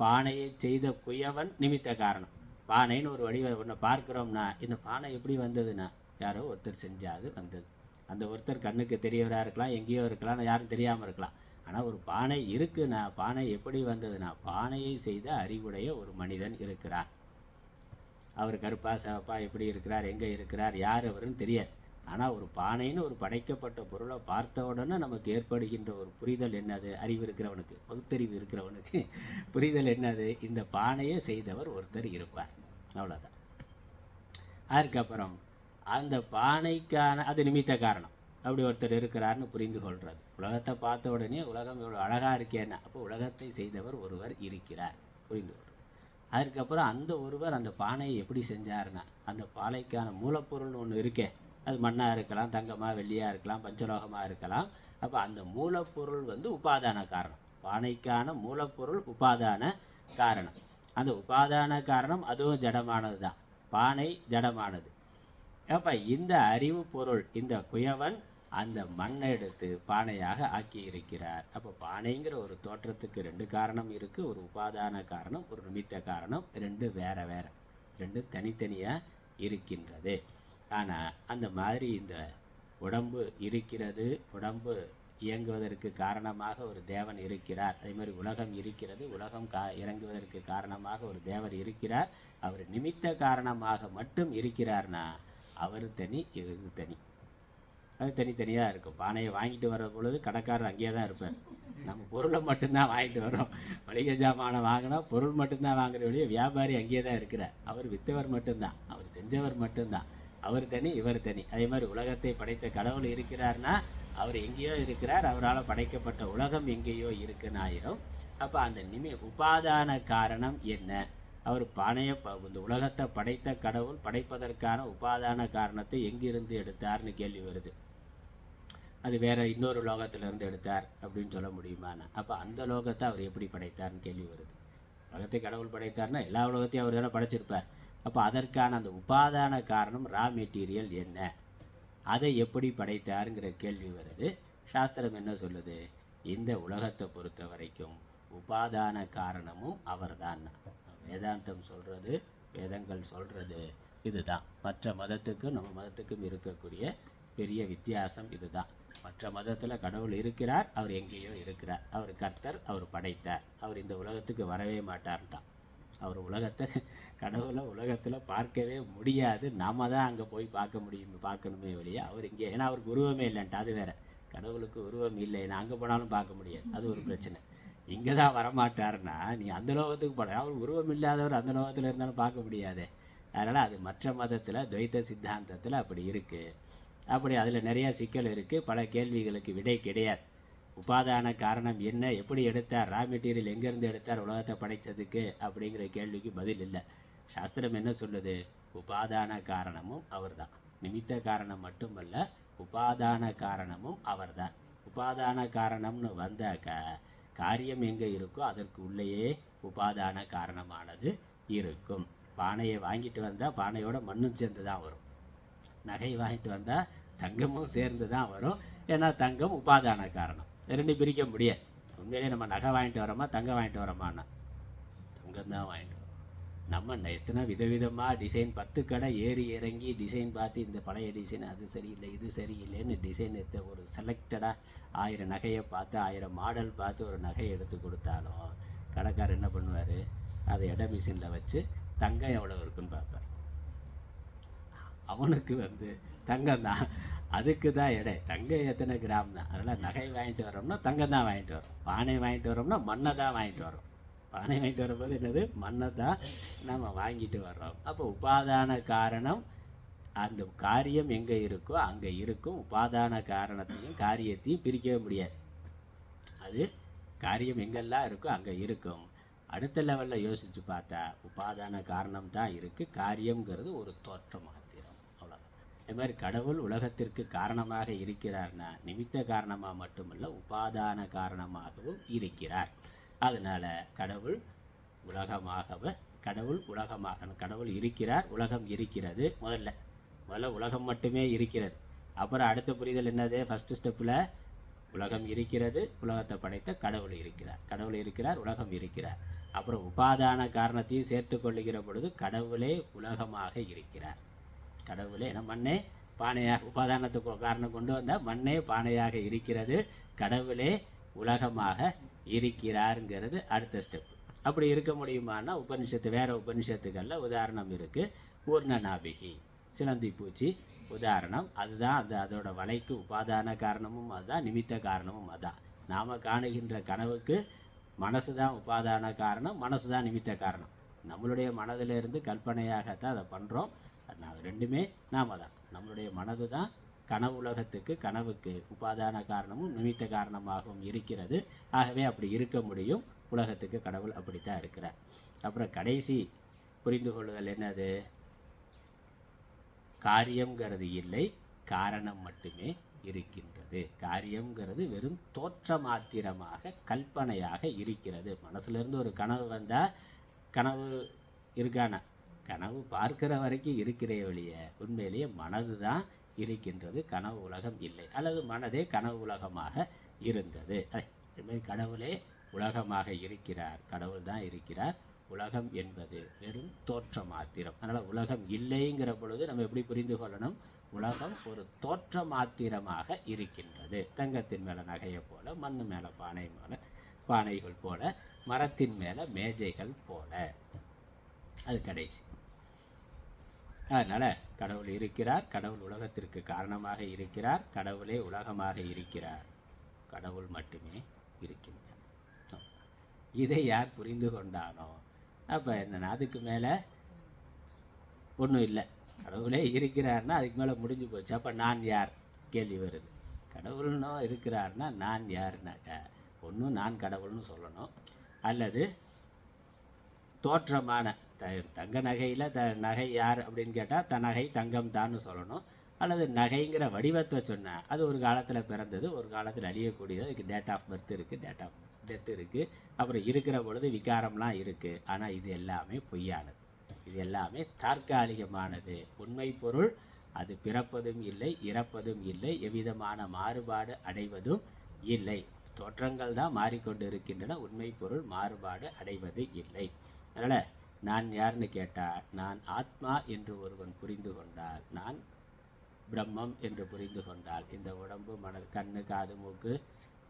பானையை செய்த குயவன் நிமித்த காரணம். பானைன்னு ஒரு வடிவ ஒன்று பார்க்குறோம்னா இந்த பானை எப்படி வந்ததுன்னா யாரோ ஒருத்தர் செஞ்சாது வந்தது. அந்த ஒருத்தர் கண்ணுக்கு தெரியவராக இருக்கலாம், எங்கேயோ இருக்கலாம், யாரும் தெரியாமல் இருக்கலாம். ஆனால் ஒரு பானை இருக்குன்னா பானை எப்படி வந்ததுன்னா பானையை செய்த அறிவுடைய ஒரு மனிதன் இருக்கிறார். அவர் கருப்பா சிவப்பா எப்படி இருக்கிறார், எங்கே இருக்கிறார், யார் அவருன்னு தெரியாது. ஆனால் ஒரு பானைன்னு ஒரு படைக்கப்பட்ட பொருளை பார்த்த உடனே நமக்கு ஏற்படுகின்ற ஒரு புரிதல் என்னது, அறிவு இருக்கிறவனுக்கு, பகுத்தறிவு இருக்கிறவனுக்கு புரிதல் என்னது, இந்த பானையை செய்தவர் ஒருத்தர் இருப்பார், அவ்வளோதான். அதுக்கப்புறம் அந்த பானைக்கான அது நிமித்த காரணம், அப்படி ஒருத்தர் இருக்கிறார்னு புரிந்து கொள்வது. உலகத்தை பார்த்த உடனே உலகம் இவ்வளோ அழகாக இருக்கேன்னா அப்போ உலகத்தை செய்தவர் ஒருவர் இருக்கிறார், புரிந்து கொள்வது. அதுக்கப்புறம் அந்த ஒருவர் அந்த பானையை எப்படி செஞ்சாருன்னா அந்த பானைக்கான மூலப்பொருள்னு ஒன்று இருக்கே, அது மண்ணாக இருக்கலாம், தங்கமாக வெள்ளியாக இருக்கலாம், பஞ்சலோகமாக இருக்கலாம். அப்போ அந்த மூலப்பொருள் உபாதான காரணம். பானைக்கான மூலப்பொருள் உபாதான காரணம். அந்த உபாதான காரணம் அதுவும் ஜடமானது தான், பானை ஜடமானது. அப்போ இந்த அறிவு பொருள் இந்த குயவன் அந்த மண்ணை எடுத்து பானையாக ஆக்கி இருக்கிறார். அப்போ பானைங்கிற ஒரு தோற்றத்துக்கு ரெண்டு காரணம் இருக்குது, ஒரு உபாதான காரணம், ஒரு நிமித்த காரணம். ரெண்டு வேற வேற, ரெண்டு தனித்தனியாக இருக்கின்றது. ஆனால் அந்த மாதிரி இந்த உடம்பு இருக்கிறது, உடம்பு இயங்குவதற்கு காரணமாக ஒரு தேவன் இருக்கிறார். அதே மாதிரி உலகம் இருக்கிறது, உலகம் இறங்குவதற்கு காரணமாக ஒரு தேவர் இருக்கிறார். அவர் நிமித்த காரணமாக மட்டும் இருக்கிறார்னா அவர் தனி, இது தனி, அது தனித்தனியாக இருக்கும். பானையை வாங்கிட்டு வர பொழுது கடைக்காரர் அங்கேயே தான் இருப்பார். நம்ம பொருளை மட்டும்தான் வாங்கிட்டு வரோம். மளிகை ஜாமானை வாங்கினா பொருள் மட்டும்தான் வாங்குற வழியே வியாபாரி அங்கேயே தான் இருக்கிறார். அவர் விற்றவர் மட்டும்தான், அவர் செஞ்சவர் மட்டும்தான். அவர் தனி, இவர் தனி. அதே மாதிரி உலகத்தை படைத்த கடவுள் இருக்கிறார்னா அவர் எங்கேயோ இருக்கிறார், அவரால் படைக்கப்பட்ட உலகம் எங்கேயோ இருக்குன்னு ஆயிரும். அப்போ அந்த உபாதான காரணம் என்ன, அவர் பானையை இந்த உலகத்தை படைத்த கடவுள் படைப்பதற்கான உபாதான காரணத்தை எங்கிருந்து எடுத்தார்னு கேள்வி வருது. அது வேற இன்னொரு லோகத்திலிருந்து எடுத்தார் அப்படின்னு சொல்ல முடியுமாண்ணா? அப்போ அந்த லோகத்தை அவர் எப்படி படைத்தார்னு கேள்வி வருது. உலகத்தை கடவுள் படைத்தார்னா எல்லா உலகத்தையும் அவர் தானே படைச்சிருப்பார். அப்போ அதற்கான அந்த உபாதான காரணம் ரா மெட்டீரியல் என்ன, அதை எப்படி படைத்தாருங்கிற கேள்வி வருது. சாஸ்திரம் என்ன சொல்லுது, இந்த உலகத்தை பொறுத்த வரைக்கும் உபாதான காரணமும் அவர் தான். வேதாந்தம் சொல்கிறது, வேதங்கள் சொல்கிறது இதுதான். மற்ற மதத்துக்கும் நம்ம மதத்துக்கும் இருக்கக்கூடிய பெரிய வித்தியாசம் இதுதான். மற்ற மதத்தில் கடவுள் இருக்கிறார், அவர் எங்கேயோ இருக்கிறார், அவர் கர்த்தர், அவர் படைத்தார், அவர் இந்த உலகத்துக்கு வரவே மாட்டார்ட்டான். அவர் உலகத்தை கடவுளை உலகத்தில் பார்க்கவே முடியாது. நாம தான் அங்கே போய் பார்க்கணுமே வெளியே. அவர் இங்கே, ஏன்னா அவருக்கு உருவமே இல்லைன்ட்டு, அது வேற. கடவுளுக்கு உருவம் இல்லை, நான் அங்கே போனாலும் பார்க்க முடியாது, அது ஒரு பிரச்சனை. இங்கே தான் வரமாட்டாருன்னா நீ அந்த லோகத்துக்கு போன, அவர் உருவம் இல்லாதவர் அந்த லோகத்தில் இருந்தாலும் பார்க்க முடியாதே. அதனால் அது மற்ற மதத்தில் துவைத்த சித்தாந்தத்தில் அப்படி இருக்குது. அப்படி அதில் நிறையா சிக்கல் இருக்குது. பல கேள்விகளுக்கு விடை கிடையாது. உபாதான காரணம் என்ன, எப்படி எடுத்தார், ரா மெட்டீரியல் எங்கேருந்து எடுத்தார் உலகத்தை படைத்ததுக்கு அப்படிங்கிற கேள்விக்கு பதில் இல்லை. சாஸ்திரம் என்ன சொல்லுது? உபாதான காரணமும் அவர் தான், நிமித்த காரணம் மட்டுமல்ல, உபாதான காரணமும் அவர் தான். உபாதான காரணம்னு வந்தாக்க காரியம் எங்கே இருக்கோ அதற்கு உள்ளேயே உபாதான காரணமானது இருக்கும். பானையை வாங்கிட்டு வந்தால் பானையோட மண்ணும் சேர்ந்து தான் வரும். நகை வாங்கிட்டு வந்தால் தங்கமும் சேர்ந்து தான் வரும். ஏன்னா தங்கம் உபாதான காரணம், ரெண்டு பிரிக்க முடியாது. உண்மையிலே நம்ம நகை வாங்கிட்டு வரோமா தங்கம் வாங்கிட்டு வரோமான்னா தங்கம் தான் வாங்கிட்டு வரோம். நம்ம எத்தனை விதவிதமாக டிசைன், 10 கடை ஏறி இறங்கி டிசைன் பார்த்து இந்த பழைய டிசைன் அது சரியில்லை இது சரியில்லைன்னு டிசைன் எடுத்த ஒரு செலக்டடாக 1000 நகையை பார்த்து 1000 மாடல் பார்த்து ஒரு நகையை எடுத்து கொடுத்தாலும் கடைக்காரர் என்ன பண்ணுவார்? அதை எடை மிஷினில் வச்சு தங்கம் எவ்வளோ இருக்குன்னு பார்ப்பார். அவனுக்கு தங்கம் தான், அதுக்கு தான் எடை. தங்கம் எத்தனை கிராம் தான். அதனால் நகை வாங்கிட்டு வரோம்னா தங்கம் தான் வாங்கிட்டு வரோம். பானை வாங்கிட்டு வரோம்னா மண்ணை தான் வாங்கிட்டு வரோம். பானை வாங்கிட்டு வரும்போது என்னது? மண்ணை தான் நம்ம வாங்கிட்டு வர்றோம். அப்போ உபாதான காரணம், அந்த காரியம் எங்கே இருக்கோ அங்கே இருக்கும். உபாதான காரணத்தையும் காரியத்தையும் பிரிக்கவே முடியாது. அது காரியம் எங்கெல்லாம் இருக்கோ அங்கே இருக்கும். அடுத்த லெவலில் யோசித்து பார்த்தா உபாதான காரணம் தான் இருக்குது, காரியங்கிறது ஒரு தோற்றம் மாத்திரம், அவ்வளோதான். இது மாதிரி கடவுள் உலகத்திற்கு காரணமாக இருக்கிறார்னா நிமித்த காரணமாக மட்டுமல்ல உபாதான காரணமாகவும் இருக்கிறார். அதனால் கடவுள் கடவுள் இருக்கிறார், உலகம் இருக்கிறது. முதல்ல உலகம் மட்டுமே இருக்கிறது. அப்புறம் அடுத்த புரிதல் என்னது? ஃபஸ்ட்டு ஸ்டெப்பில் உலகம் இருக்கிறது, உலகத்தை படைத்த கடவுள் இருக்கிறார், உலகம் இருக்கிறார். அப்புறம் உபாதான காரணத்தையும் சேர்த்து கொள்ளுகிற பொழுது கடவுளே உலகமாக இருக்கிறார். கடவுளே மண்ணே பானையாக, உபாதானத்துக்கு காரணம் கொண்டு வந்தால் மண்ணே பானையாக இருக்கிறது, கடவுளே உலகமாக இருக்கிறாருங்கிறது அடுத்த ஸ்டெப். அப்படி இருக்க முடியுமான்னா வேறு உபனிஷத்துக்களில் உதாரணம் இருக்குது. ஊர்ணநாபிகி, சிலந்தி பூச்சி உதாரணம். அதுதான் அதோட வலைக்கு உபாதான காரணமும் அதுதான், நிமித்த காரணமும் அதுதான். நாம் காணுகின்ற கனவுக்கு மனசு தான் உபாதான காரணம், மனசு தான் நிமித்த காரணம். நம்மளுடைய மனதிலிருந்து கற்பனையாகத்தான் அதை பண்ணுறோம். அதனால் ரெண்டுமே நாம தான். நம்மளுடைய மனது தான் கனவுக்கு உபாதான காரணமும் நிமித்த காரணமாகவும் இருக்கிறது. ஆகவே அப்படி இருக்க முடியும். உலகத்துக்கு கடவுள் அப்படித்தான் இருக்கிறார். அப்புறம் கடைசி புரிந்து கொள்ளுதல் என்னது? காரியங்கிறது இல்லை, காரணம் மட்டுமே இருக்கின்றது. காரியங்கிறது வெறும் தோற்ற மாத்திரமாக கல்பனையாக இருக்கிறது. மனசுலேருந்து ஒரு கனவு வந்தால் கனவு இருக்கானா? கனவு பார்க்கிற வரைக்கும் இருக்கிறே வழிய உண்மையிலேயே மனது தான் இருக்கின்றது, கனவு உலகம் இல்லை. அல்லது மனதே கனவு உலகமாக இருந்தது. இதுமாதிரி கடவுளே உலகமாக இருக்கிறார், கடவுள் தான் இருக்கிறார். உலகம் என்பது வெறும் தோற்ற மாத்திரம். அதனால் உலகம் இல்லைங்கிற பொழுது நம்ம எப்படி புரிந்து கொள்ளணும்? உலகம் ஒரு தோற்ற மாத்திரமாக இருக்கின்றது. தங்கத்தின் மேலே நகையை போல, மண் மேலே பானைகள் போல, மரத்தின் மேலே மேஜைகள் போல. அது கடைசி. அதனால் கடவுள் இருக்கிறார், கடவுள் உலகத்திற்கு காரணமாக இருக்கிறார், கடவுளே உலகமாக இருக்கிறார், கடவுள் மட்டுமே இருக்கின்றார். இதை யார் புரிந்து கொண்டானோ அப்போ என்னென்னா அதுக்கு மேலே ஒன்றும் இல்லை. கடவுளே இருக்கிறார்னா அதுக்கு மேலே முடிஞ்சு போச்சு. அப்போ நான் யார் கேள்வி வருது. கடவுள்னோ இருக்கிறார்னா நான் யாருனாக்கா ஒன்றும் நான் கடவுள்னு சொல்லணும், அல்லது தோற்றமான தங்க நகையில் நகை யார் அப்படின்னு கேட்டால் நகை தங்கம் தான்னு சொல்லணும். அல்லது நகைங்கிற வடிவத்தை சொன்னால் அது ஒரு காலத்தில் பிறந்தது, ஒரு காலத்தில் அழியக்கூடியது, அதுக்கு டேட் ஆஃப் பர்த் இருக்குது, டேட் ஆஃப் டெத் இருக்குது, அப்புறம் இருக்கிற பொழுது விகாரம்லாம் இருக்குது. ஆனால் இது எல்லாமே பொய்யானது, இது எல்லாமே தற்காலிகமானது. உண்மை பொருள் அது பிறப்பதும் இல்லை, இறப்பதும் இல்லை, எவ்விதமான மாறுபாடு அடைவதும் இல்லை. தோற்றங்கள் தான் மாறிக்கொண்டு இருக்கின்றன, உண்மை பொருள் மாறுபாடு அடைவது இல்லை. அதனால் நான் யாருன்னு கேட்டால், நான் ஆத்மா என்று ஒருவன் புரிந்து கொண்டால், நான் பிரம்மம் என்று புரிந்து கொண்டால், இந்த உடம்பு கண்ணு காது மூக்கு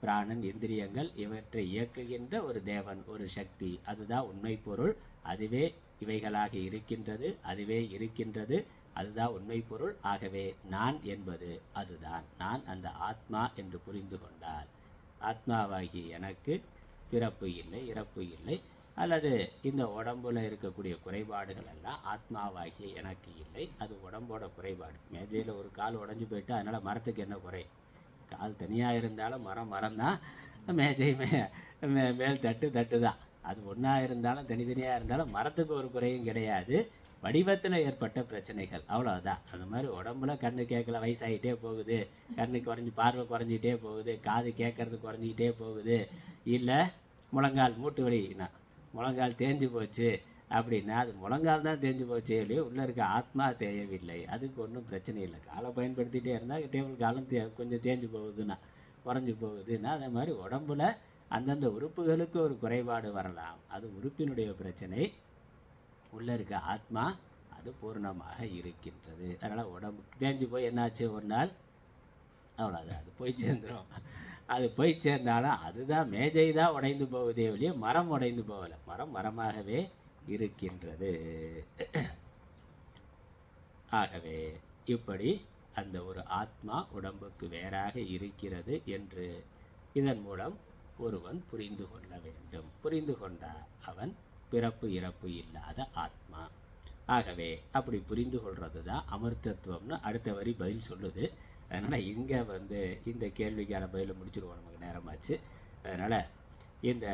பிராணன், இந்திரியங்கள் இவற்றை இயக்குகின்ற ஒரு தேவன், ஒரு சக்தி, அதுதான் உண்மை பொருள். அதுவே இவைகளாக இருக்கின்றது, அதுவே இருக்கின்றது, அதுதான் உண்மை பொருள். ஆகவே நான் என்பது அதுதான். நான் அந்த ஆத்மா என்று புரிந்து கொண்டால் ஆத்மாவாகி எனக்கு பிறப்பு இல்லை, இறப்பு இல்லை, அல்லது இந்த உடம்புல இருக்கக்கூடிய குறைபாடுகள் எல்லாம் ஆத்மாவாகிய எனக்கு இல்லை, அது உடம்போட குறைபாடு. மேஜையில் ஒரு கால் உடஞ்சி போயிட்டா அதனால் மரத்துக்கு என்ன குறை? கால் தனியாக இருந்தாலும் மரம் தான், மேஜை மேல் தட்டு தான். அது ஒன்றா இருந்தாலும் தனித்தனியாக இருந்தாலும் மரத்துக்கு ஒரு குறையும் கிடையாது. வடிவத்தில் ஏற்பட்ட பிரச்சனைகள், அவ்வளோதான். அந்த மாதிரி உடம்புல கண்ணு கேட்கல, வயசாகிட்டே போகுது, கண்ணு பார்வை குறைஞ்சிக்கிட்டே போகுது, காது கேட்கறது குறைஞ்சிக்கிட்டே போகுது, இல்லை முழங்கால் மூட்டு வலினா முழங்கால் தேஞ்சு போச்சு அப்படின்னா அது முழங்கால் தான் தேஞ்சு போச்சு இல்லையோ, உள்ளே இருக்க ஆத்மா தேயவில்லை. அதுக்கு ஒன்றும் பிரச்சனை இல்லை. காலை பயன்படுத்திகிட்டே இருந்தால் டேபிள் காலம் கொஞ்சம் தேஞ்சு போகுதுன்னா, குறைஞ்சி போகுதுன்னா, அதே மாதிரி உடம்புல அந்தந்த உறுப்புகளுக்கு ஒரு குறைபாடு வரலாம். அது உறுப்பினுடைய பிரச்சனை. உள்ளே இருக்க ஆத்மா அது பூர்ணமாக இருக்கின்றது. அதனால் உடம்பு தேஞ்சு போய் என்னாச்சு, ஒரு நாள் அவ்வளோதான், அது போய் சேர்ந்துடும். அது போய் சேர்ந்தாலும் அதுதான் மேஜை தான் உடைந்து போகுதே ஒழிய மரம் உடைந்து போகலை. மரம் மரமாகவே இருக்கின்றது. ஆகவே இப்படி அந்த ஒரு ஆத்மா உடம்புக்கு வேறாக இருக்கிறது என்று இதன் மூலம் ஒருவன் புரிந்து கொள்ள வேண்டும். புரிந்து கொண்டால் அவன் பிறப்பு இறப்பு இல்லாத ஆத்மா. ஆகவே அப்படி புரிந்து கொள்வது தான் அமிர்தத்துவம்னு அடுத்த வரி பதில் சொல்லுது. அதனால் இங்கே இந்த கேள்விக்கான பதிலை முடிச்சுடுவோம், நமக்கு நேரமாச்சு. அதனால் இந்த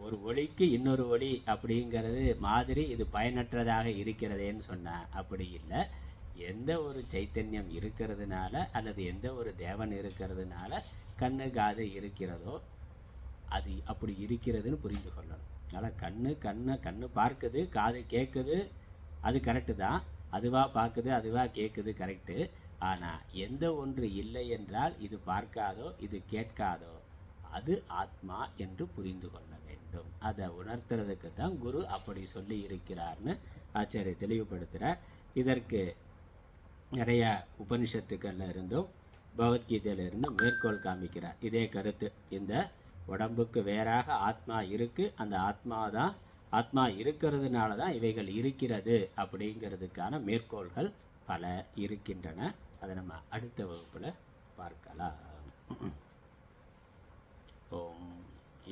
ஒரு ஒளிக்கு இன்னொரு ஒளி அப்படிங்கிறது மாதிரி இது பயனற்றதாக இருக்கிறதேன்னு சொன்னால் அப்படி இல்லை. எந்த ஒரு சைத்தன்யம் இருக்கிறதுனால அல்லது எந்த ஒரு தேவன் இருக்கிறதுனால கண்ணு காது இருக்கிறதோ அது அப்படி இருக்கிறதுன்னு புரிந்து கொள்ளணும். அதனால் கண்ணு பார்க்குது, காது கேட்குது, அது கரெக்டு தான். அதுவாக பார்க்குது, அதுவாக கேட்குது, கரெக்டு. ஆனால் எந்த ஒன்று இல்லை என்றால் இது பார்க்காதோ இது கேட்காதோ அது ஆத்மா என்று புரிந்து கொள்ள வேண்டும். அதை உணர்த்துறதுக்கு தான் குரு அப்படி சொல்லி இருக்கிறார்னு ஆச்சாரியர் தெளிவுபடுத்துகிறார். இதற்கு நிறைய உபனிஷத்துக்களில் இருந்தும் பகவத்கீதையில் இருந்தும் மேற்கோள் காமிக்கிறார். இதே கருத்து, இந்த உடம்புக்கு வேறாக ஆத்மா இருக்குது, அந்த ஆத்மா இருக்கிறதுனால தான் இவைகள் இருக்கிறது அப்படிங்கிறதுக்கான மேற்கோள்கள் பல இருக்கின்றன. அதை நம்ம அடுத்த வகுப்பில் பார்க்கலாம். ஓம்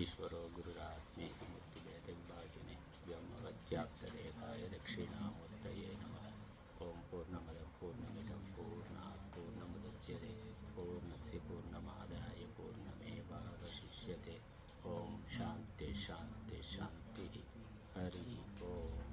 ஈஸ்வரோ குருராத்மே மூர்த்திபேதவிபாகினே வியோமவத்யாப்ததேகாய தட்சிணாமூர்த்தயே நமः. ஓம் பூர்ணமதம் பூர்ணமிதம் பூர்ணாத் பூர்ணமுதச்யதே பூர்ணஸ்ய பூர்ணமாதாய பூர்ணமேவாவசிஷ்யதே. ஓம் சாந்தி சாந்தி சாந்தி. ஹரி ஓம்.